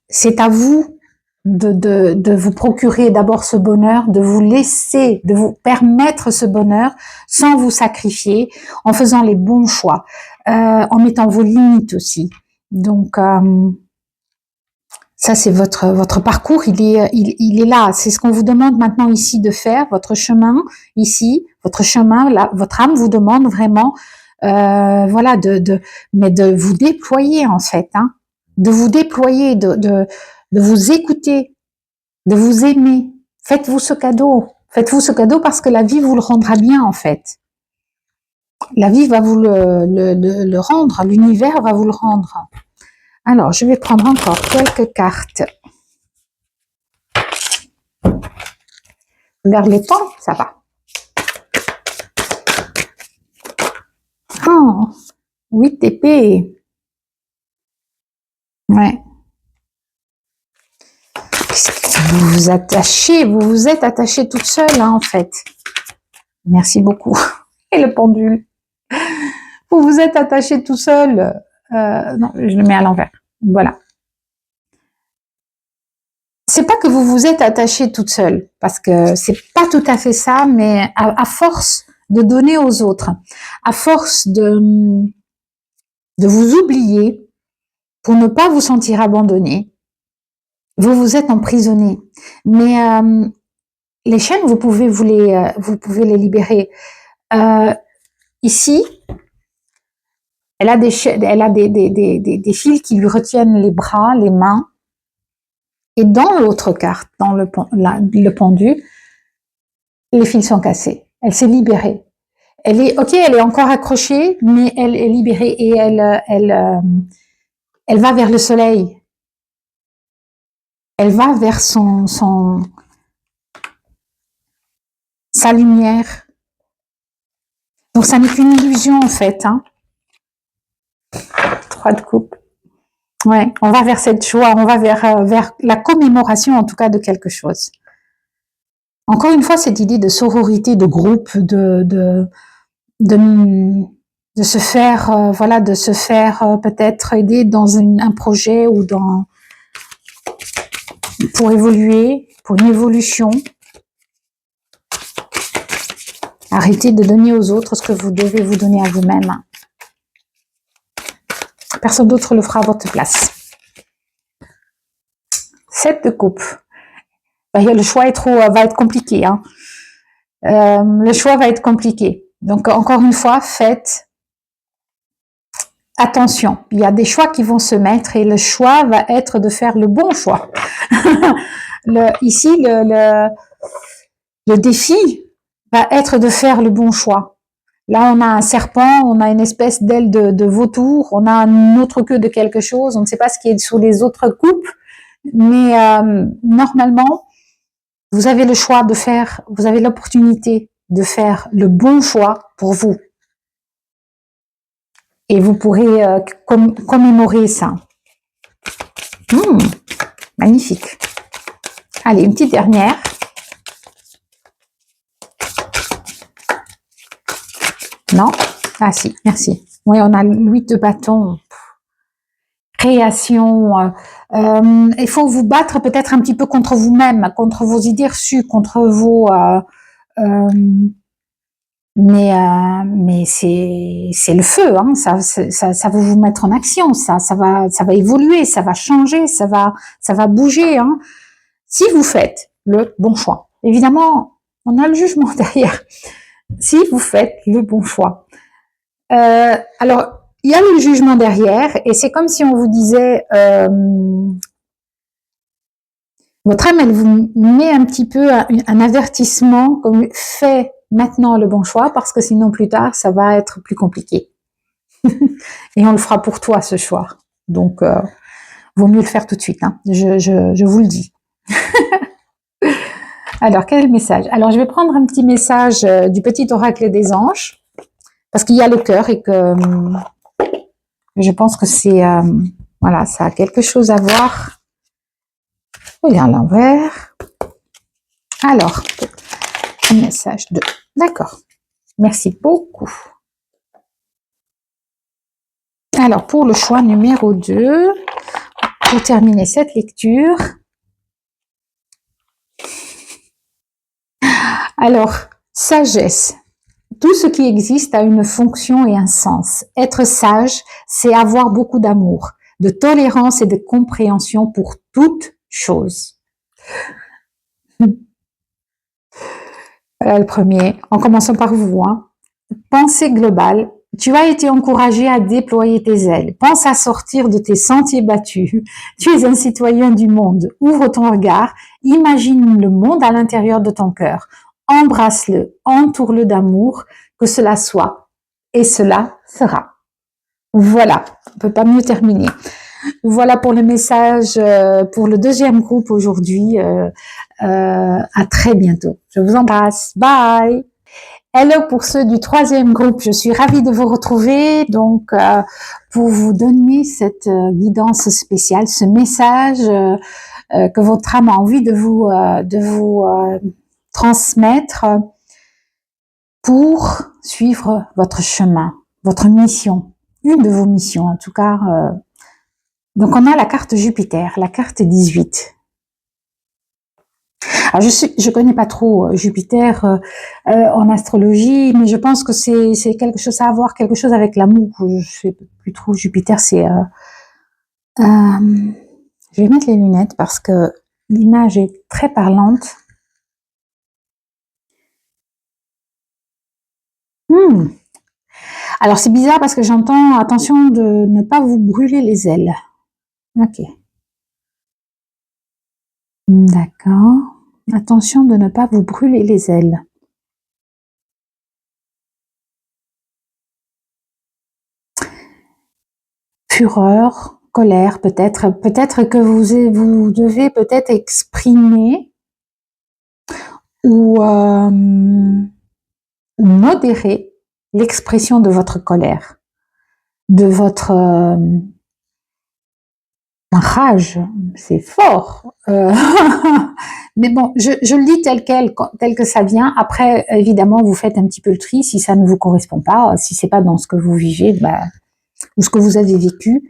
c'est à vous de vous procurer d'abord ce bonheur, de vous laisser, de vous permettre ce bonheur sans vous sacrifier, en faisant les bons choix, en mettant vos limites aussi. Donc, ça, c'est votre parcours, il est là. C'est ce qu'on vous demande maintenant ici de faire, votre chemin ici, votre chemin, là, votre âme vous demande vraiment, voilà, mais de vous déployer en fait, hein, de vous déployer, de vous écouter, de vous aimer. Faites-vous ce cadeau. Faites-vous ce cadeau parce que la vie vous le rendra bien en fait. La vie va vous le rendre, l'univers va vous le rendre. Alors, je vais prendre encore quelques cartes. Vers les temps, ça va. Oh, 8 épées. Ouais. Vous vous attachez, vous vous êtes attaché toute seule, hein, en fait. Merci beaucoup. Et le pendule. Vous vous êtes attaché tout seul. Non, je le mets à l'envers. Voilà. C'est pas que vous vous êtes attaché toute seule, parce que c'est pas tout à fait ça, mais à force de donner aux autres, à force de vous oublier pour ne pas vous sentir abandonné, vous vous êtes emprisonné. Mais les chaînes, vous pouvez les libérer. Ici, elle a des fils qui lui retiennent les bras, les mains. Et dans l'autre carte, dans le pendu, les fils sont cassés. Elle s'est libérée. Elle est encore accrochée, mais elle est libérée et elle va vers le soleil. Elle va vers sa lumière. Donc ça n'est qu'une illusion en fait. Hein. 3 de coupe. Ouais, on va vers cette joie, on va vers la commémoration en tout cas de quelque chose. Encore une fois, cette idée de sororité, de groupe, de se faire, voilà, de se faire peut-être aider dans un projet ou pour évoluer, pour une évolution. Arrêtez de donner aux autres ce que vous devez vous donner à vous-même. Personne d'autre le fera à votre place. 7 de coupe. Le choix va être compliqué. Hein. Le choix va être compliqué. Donc, encore une fois, faites attention. Il y a des choix qui vont se mettre et le choix va être de faire le bon choix. Ici, le défi va être de faire le bon choix. Là, on a un serpent, on a une espèce d'aile de vautour, on a une autre queue de quelque chose, on ne sait pas ce qui est sous les autres coupes, mais normalement, vous avez le choix de faire, vous avez l'opportunité de faire le bon choix pour vous. Et vous pourrez commémorer ça. Magnifique. Allez, une petite dernière. Non? Ah si, merci. Oui, on a 8 de bâton. Création. Il faut vous battre peut-être un petit peu contre vous-même, contre vos idées reçues, contre vos... mais c'est le feu, hein. Ça va vous mettre en action, ça va évoluer, ça va changer, ça va bouger, hein. Si vous faites le bon choix, évidemment, on a le jugement derrière. Si vous faites le bon choix, alors il y a le jugement derrière, et c'est comme si on vous disait, votre âme, elle vous met un petit peu un avertissement, comme fait maintenant le bon choix, parce que sinon plus tard, ça va être plus compliqué. Et on le fera pour toi, ce choix. Donc, vaut mieux le faire tout de suite, hein. Je vous le dis. Alors, quel est le message? Alors, je vais prendre un petit message du petit oracle des anges, parce qu'il y a le cœur et que je pense que c'est... voilà, ça a quelque chose à voir. Il est à l'envers. Alors, un message de... D'accord. Merci beaucoup. Alors, pour le choix numéro 2, pour terminer cette lecture. Alors, sagesse. Tout ce qui existe a une fonction et un sens. Être sage, c'est avoir beaucoup d'amour, de tolérance et de compréhension pour toute chose. Voilà le premier, en commençant par vous. Pensée globale. Tu as été encouragé à déployer tes ailes. Pense à sortir de tes sentiers battus. Tu es un citoyen du monde. Ouvre ton regard. Imagine le monde à l'intérieur de ton cœur. Embrasse-le. Entoure-le d'amour. Que cela soit. Et cela sera. Voilà. On peut pas mieux terminer. Voilà pour le message pour le deuxième groupe aujourd'hui. À très bientôt. Je vous embrasse. Bye. Hello pour ceux du troisième groupe, je suis ravie de vous retrouver donc pour vous donner cette guidance spéciale, ce message que votre âme a envie de vous transmettre pour suivre votre chemin, votre mission, une de vos missions en tout cas. Donc on a la carte Jupiter, la carte 18. Alors je connais pas trop Jupiter en astrologie, mais je pense que c'est quelque chose à voir, quelque chose avec l'amour. Je sais plus trop. Jupiter, c'est. Je vais mettre les lunettes parce que l'image est très parlante. Alors c'est bizarre parce que j'entends attention de ne pas vous brûler les ailes. Ok. D'accord. Attention de ne pas vous brûler les ailes. Fureur, colère, peut-être que vous devez peut-être exprimer ou modérer l'expression de votre colère, de votre rage. C'est fort. Mais bon, je le dis tel que ça vient. Après, évidemment, vous faites un petit peu le tri si ça ne vous correspond pas, si c'est pas dans ce que vous vivez, ou ce que vous avez vécu.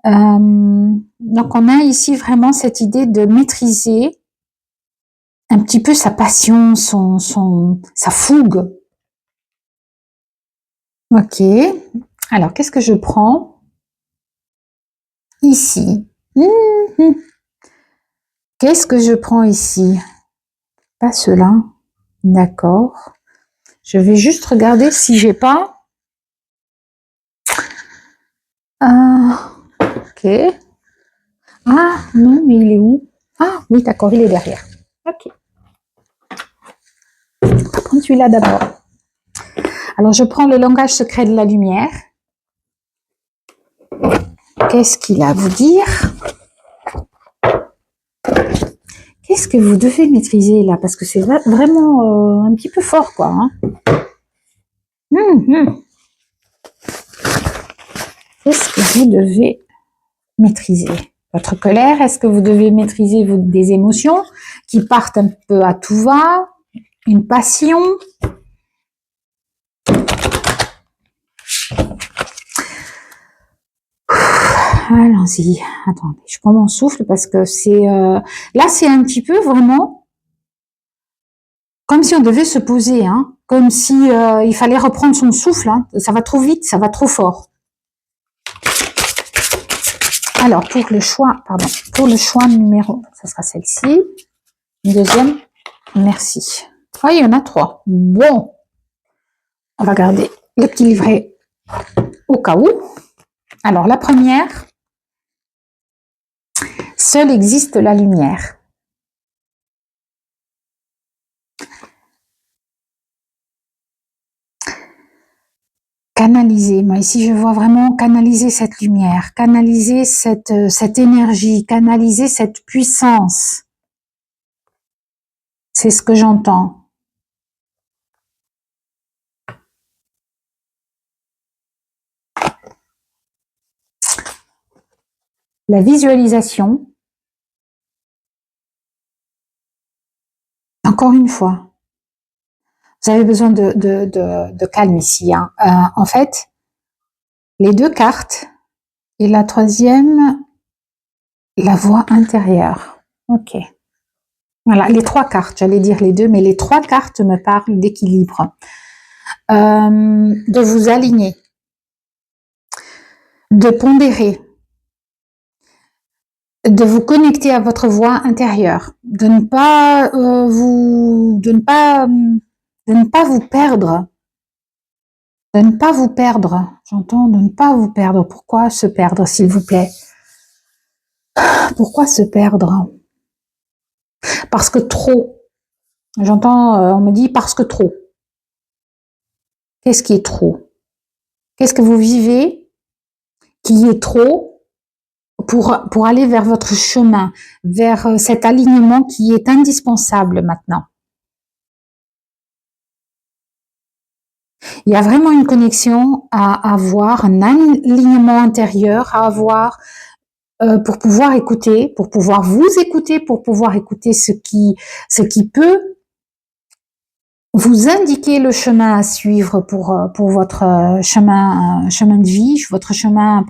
Donc on a ici vraiment cette idée de maîtriser un petit peu sa passion, sa fougue. Ok. Alors qu'est-ce que je prends ici? Qu'est-ce que je prends ici? Pas cela. D'accord. Je vais juste regarder si j'ai pas. Ok. Ah non, mais il est où? Ah oui, d'accord, il est derrière. Ok. On va prendre celui-là d'abord. Alors je prends le langage secret de la lumière. Qu'est-ce qu'il a à vous dire? Qu'est-ce que vous devez maîtriser là? Parce que c'est vraiment un petit peu fort, quoi. Qu'est-ce que vous devez maîtriser? Votre colère? Est-ce que vous devez maîtriser des émotions qui partent un peu à tout va? Une passion? Allons-y. Attendez, je prends mon souffle parce que c'est là, c'est un petit peu vraiment comme si on devait se poser, comme si il fallait reprendre son souffle. Ça va trop vite, ça va trop fort. Alors pour le choix numéro, ça sera celle-ci. Une deuxième, merci. Ah, il y en a 3. Bon, on va garder le petit livret au cas où. Alors la première. Seule existe la lumière. Canaliser, moi ici je vois vraiment canaliser cette lumière, canaliser cette énergie, canaliser cette puissance. C'est ce que j'entends. La visualisation. Encore une fois, vous avez besoin de calme ici. En fait, les 2 cartes et la troisième, La voix intérieure. Ok. Voilà, les 3 cartes, j'allais dire les 2, mais les 3 cartes me parlent d'équilibre. De vous aligner, de pondérer, de vous connecter à votre voix intérieure, de ne pas de ne pas vous perdre, de ne pas vous perdre. J'entends de ne pas vous perdre. Pourquoi se perdre, s'il vous plaît? Pourquoi se perdre? Parce que trop. J'entends, on me dit parce que trop. Qu'est-ce qui est trop? Qu'est-ce que vous vivez qui est trop pour aller vers votre chemin, vers cet alignement qui est indispensable maintenant? Il y a vraiment une connexion à avoir, un alignement intérieur à avoir pour pouvoir écouter, pour pouvoir vous écouter, pour pouvoir écouter ce qui peut vous indiquer le chemin à suivre pour votre chemin de vie, votre chemin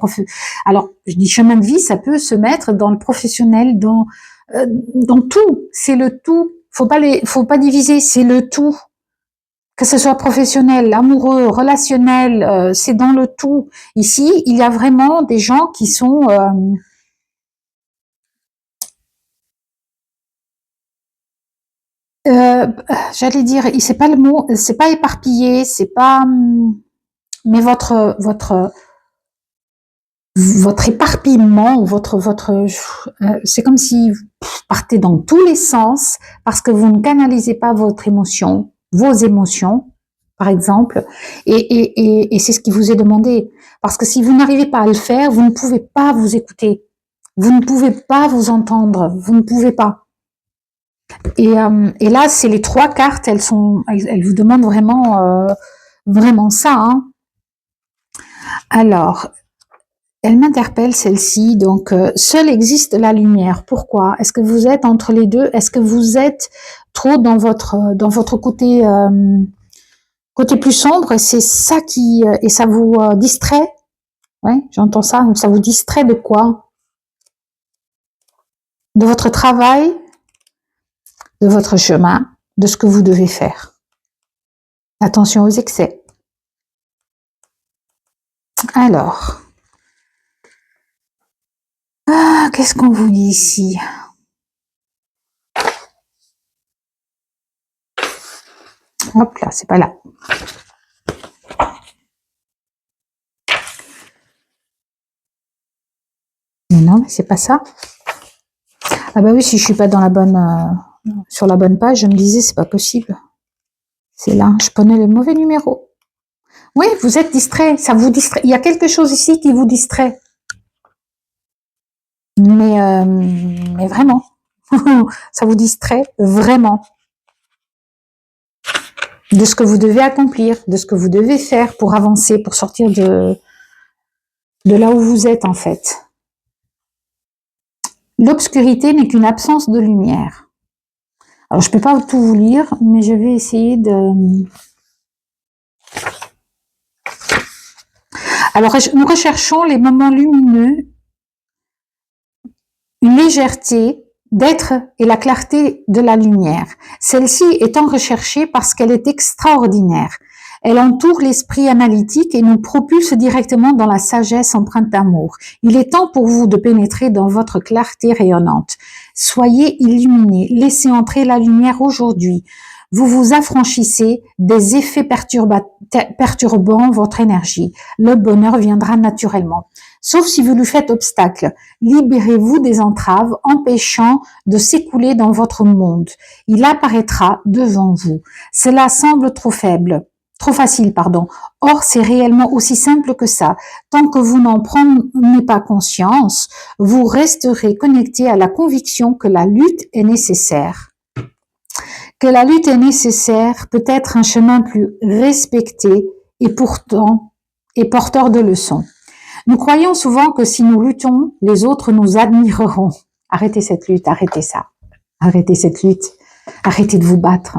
alors je dis chemin de vie, ça peut se mettre dans le professionnel, dans tout, c'est le tout. Faut pas diviser, c'est le tout. Que ce soit professionnel, amoureux, relationnel, c'est dans le tout. Ici, il y a vraiment des gens qui sont j'allais dire, c'est pas le mot, c'est pas éparpillé, c'est pas, mais votre éparpillement, c'est comme si vous partez dans tous les sens parce que vous ne canalisez pas vos émotions, par exemple, et c'est ce qui vous est demandé. Parce que si vous n'arrivez pas à le faire, vous ne pouvez pas vous écouter, vous ne pouvez pas vous entendre, vous ne pouvez pas. Et là, c'est les 3 cartes, elles vous demandent vraiment ça. Hein. Alors, elle m'interpelle celle-ci. Donc, seule existe la lumière. Pourquoi? Est-ce que vous êtes entre les deux? Est-ce que vous êtes trop dans votre côté plus sombre? Et c'est ça et ça vous distrait? Ouais, j'entends ça. Ça vous distrait de quoi? De votre travail, de votre chemin, de ce que vous devez faire. Attention aux excès. Alors, qu'est-ce qu'on vous dit ici? Hop là, c'est pas là. Mais non, mais c'est pas ça. Ah bah oui, si je suis pas dans sur la bonne page, je me disais c'est pas possible. C'est là, je prenais le mauvais numéro. Oui, vous êtes distrait, ça vous distrait. Il y a quelque chose ici qui vous distrait. Mais vraiment, ça vous distrait vraiment de ce que vous devez accomplir, de ce que vous devez faire pour avancer, pour sortir de là où vous êtes en fait. L'obscurité n'est qu'une absence de lumière. Alors je peux pas tout vous lire, mais je vais essayer de... Alors nous recherchons les moments lumineux, une légèreté d'être et la clarté de la lumière. Celle-ci étant recherchée parce qu'elle est extraordinaire. Elle entoure l'esprit analytique et nous propulse directement dans la sagesse empreinte d'amour. Il est temps pour vous de pénétrer dans votre clarté rayonnante. Soyez illuminés, laissez entrer la lumière aujourd'hui. Vous vous affranchissez des effets perturbant votre énergie. Le bonheur viendra naturellement. Sauf si vous lui faites obstacle. Libérez-vous des entraves empêchant de s'écouler dans votre monde. Il apparaîtra devant vous. Cela semble trop facile, pardon. Or, c'est réellement aussi simple que ça. Tant que vous n'en prenez pas conscience, vous resterez connecté à la conviction que la lutte est nécessaire. Que la lutte est nécessaire peut être un chemin plus respecté et pourtant est porteur de leçons. Nous croyons souvent que si nous luttons, les autres nous admireront. Arrêtez cette lutte, arrêtez ça. Arrêtez cette lutte. Arrêtez de vous battre.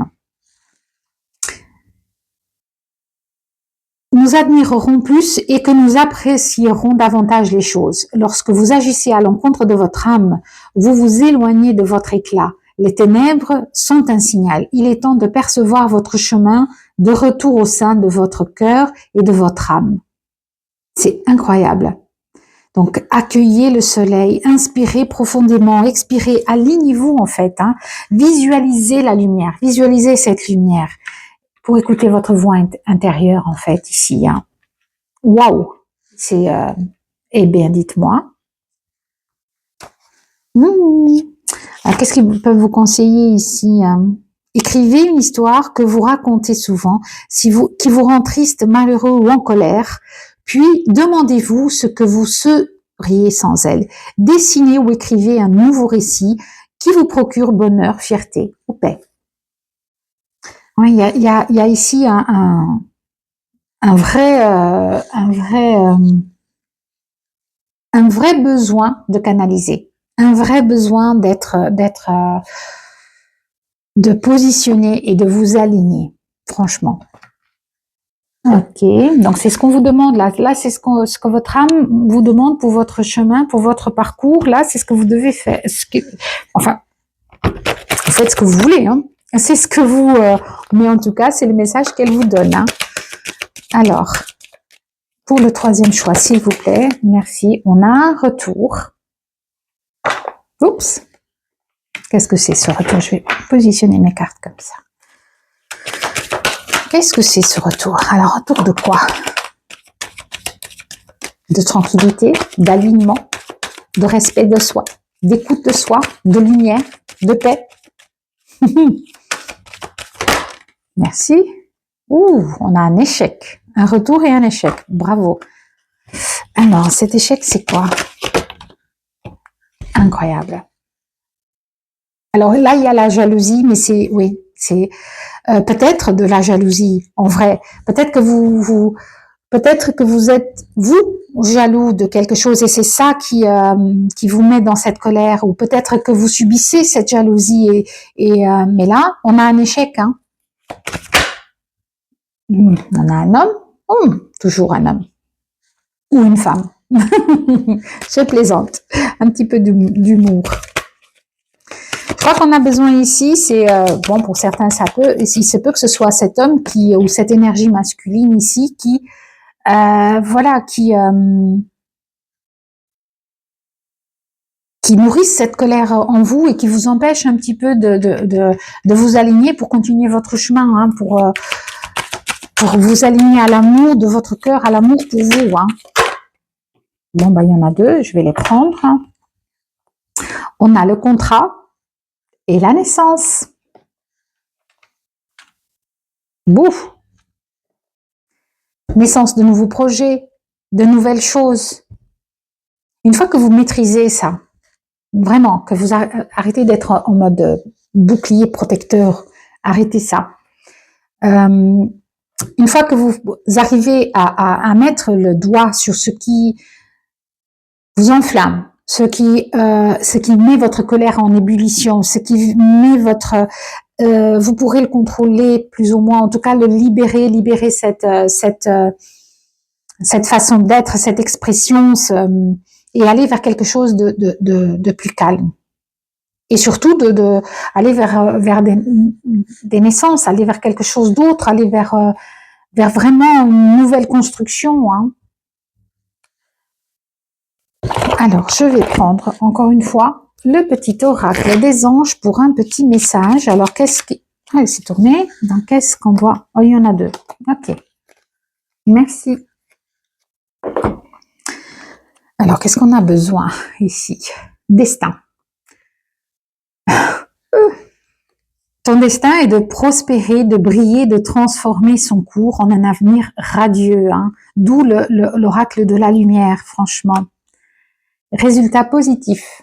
nous admirerons plus et que nous apprécierons davantage les choses. Lorsque vous agissez à l'encontre de votre âme, vous vous éloignez de votre éclat. Les ténèbres sont un signal. Il est temps de percevoir votre chemin de retour au sein de votre cœur et de votre âme. C'est incroyable. Donc, accueillez le soleil, inspirez profondément, expirez, alignez-vous en fait, visualisez la lumière, visualisez cette lumière pour écouter votre voix intérieure en fait ici. Waouh, c'est eh bien dites-moi. Qu'est-ce qu'ils peuvent vous conseiller ici? Écrivez une histoire que vous racontez souvent, qui vous rend triste, malheureux ou en colère. Puis, demandez-vous ce que vous seriez sans elle. Dessinez ou écrivez un nouveau récit qui vous procure bonheur, fierté ou paix. Oui, il y a ici un vrai besoin de canaliser, un vrai besoin de positionner et de vous aligner, franchement. Ok, donc c'est ce qu'on vous demande là. Là, c'est ce que votre âme vous demande pour votre chemin, pour votre parcours. Là, c'est ce que vous devez faire. Enfin, vous faites ce que vous voulez. C'est ce que vous... mais en tout cas, c'est le message qu'elle vous donne. Alors, pour le troisième choix, s'il vous plaît, merci. On a un retour. Oups. Qu'est-ce que c'est ce retour? Je vais positionner mes cartes comme ça. Qu'est-ce que c'est ce retour? Alors, retour de quoi? De tranquillité, d'alignement, de respect de soi, d'écoute de soi, de lumière, de paix. Merci. Ouh, on a un échec. Un retour et un échec. Bravo. Alors, cet échec, c'est quoi? Incroyable. Alors là, il y a la jalousie, mais c'est peut-être de la jalousie, en vrai. Peut-être que vous êtes, vous, jaloux de quelque chose et c'est ça qui vous met dans cette colère. Ou peut-être que vous subissez cette jalousie mais là, on a un échec. On a un homme, toujours un homme. Ou une femme. Je plaisante. Un petit peu d'humour. Je crois qu'on a besoin ici, c'est bon pour certains il se peut que ce soit cet homme ou cette énergie masculine ici qui nourrisse cette colère en vous et qui vous empêche un petit peu de vous aligner pour continuer votre chemin, pour vous aligner à l'amour de votre cœur, à l'amour pour vous. Bon, il y en a deux, je vais les prendre. On a le contrat et la naissance. Bouf! Naissance de nouveaux projets, de nouvelles choses. Une fois que vous maîtrisez ça, vraiment, que vous arrêtez d'être en mode bouclier protecteur, arrêtez ça. Une fois que vous arrivez à mettre le doigt sur ce qui vous enflamme, ce qui met votre colère en ébullition, ce qui met vous pourrez le contrôler plus ou moins, en tout cas le libérer cette façon d'être, cette expression, et aller vers quelque chose de plus calme. Et surtout aller vers des naissances, aller vers quelque chose d'autre, aller vers vraiment une nouvelle construction. Alors, je vais prendre encore une fois le petit oracle des anges pour un petit message. Alors, il s'est tourné. Donc, qu'est-ce qu'on doit... Oh, il y en a deux. Ok. Merci. Alors, qu'est-ce qu'on a besoin ici? Destin. Ton destin est de prospérer, de briller, de transformer son cours en un avenir radieux. D'où l'oracle de la lumière, franchement. Résultat positif.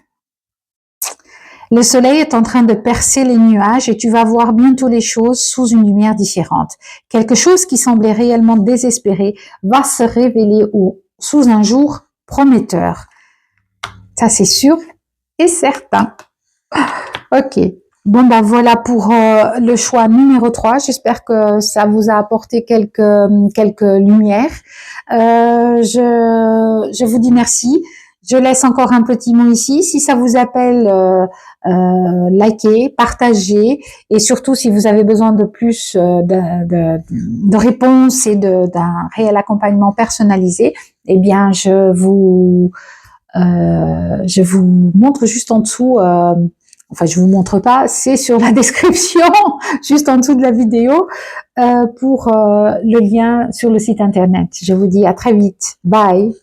Le soleil est en train de percer les nuages et tu vas voir bientôt les choses sous une lumière différente. Quelque chose qui semblait réellement désespéré va se révéler sous un jour prometteur. Ça, c'est sûr et certain. Ok. Bon, ben voilà pour le choix numéro 3. J'espère que ça vous a apporté quelques lumières. Je vous dis merci. Je laisse encore un petit mot ici. Si ça vous appelle, likez, partagez, et surtout si vous avez besoin de plus de réponses et d'un réel accompagnement personnalisé, eh bien je vous montre juste en dessous. Enfin, je vous montre pas, c'est sur la description, juste en dessous de la vidéo, pour le lien sur le site internet. Je vous dis à très vite. Bye.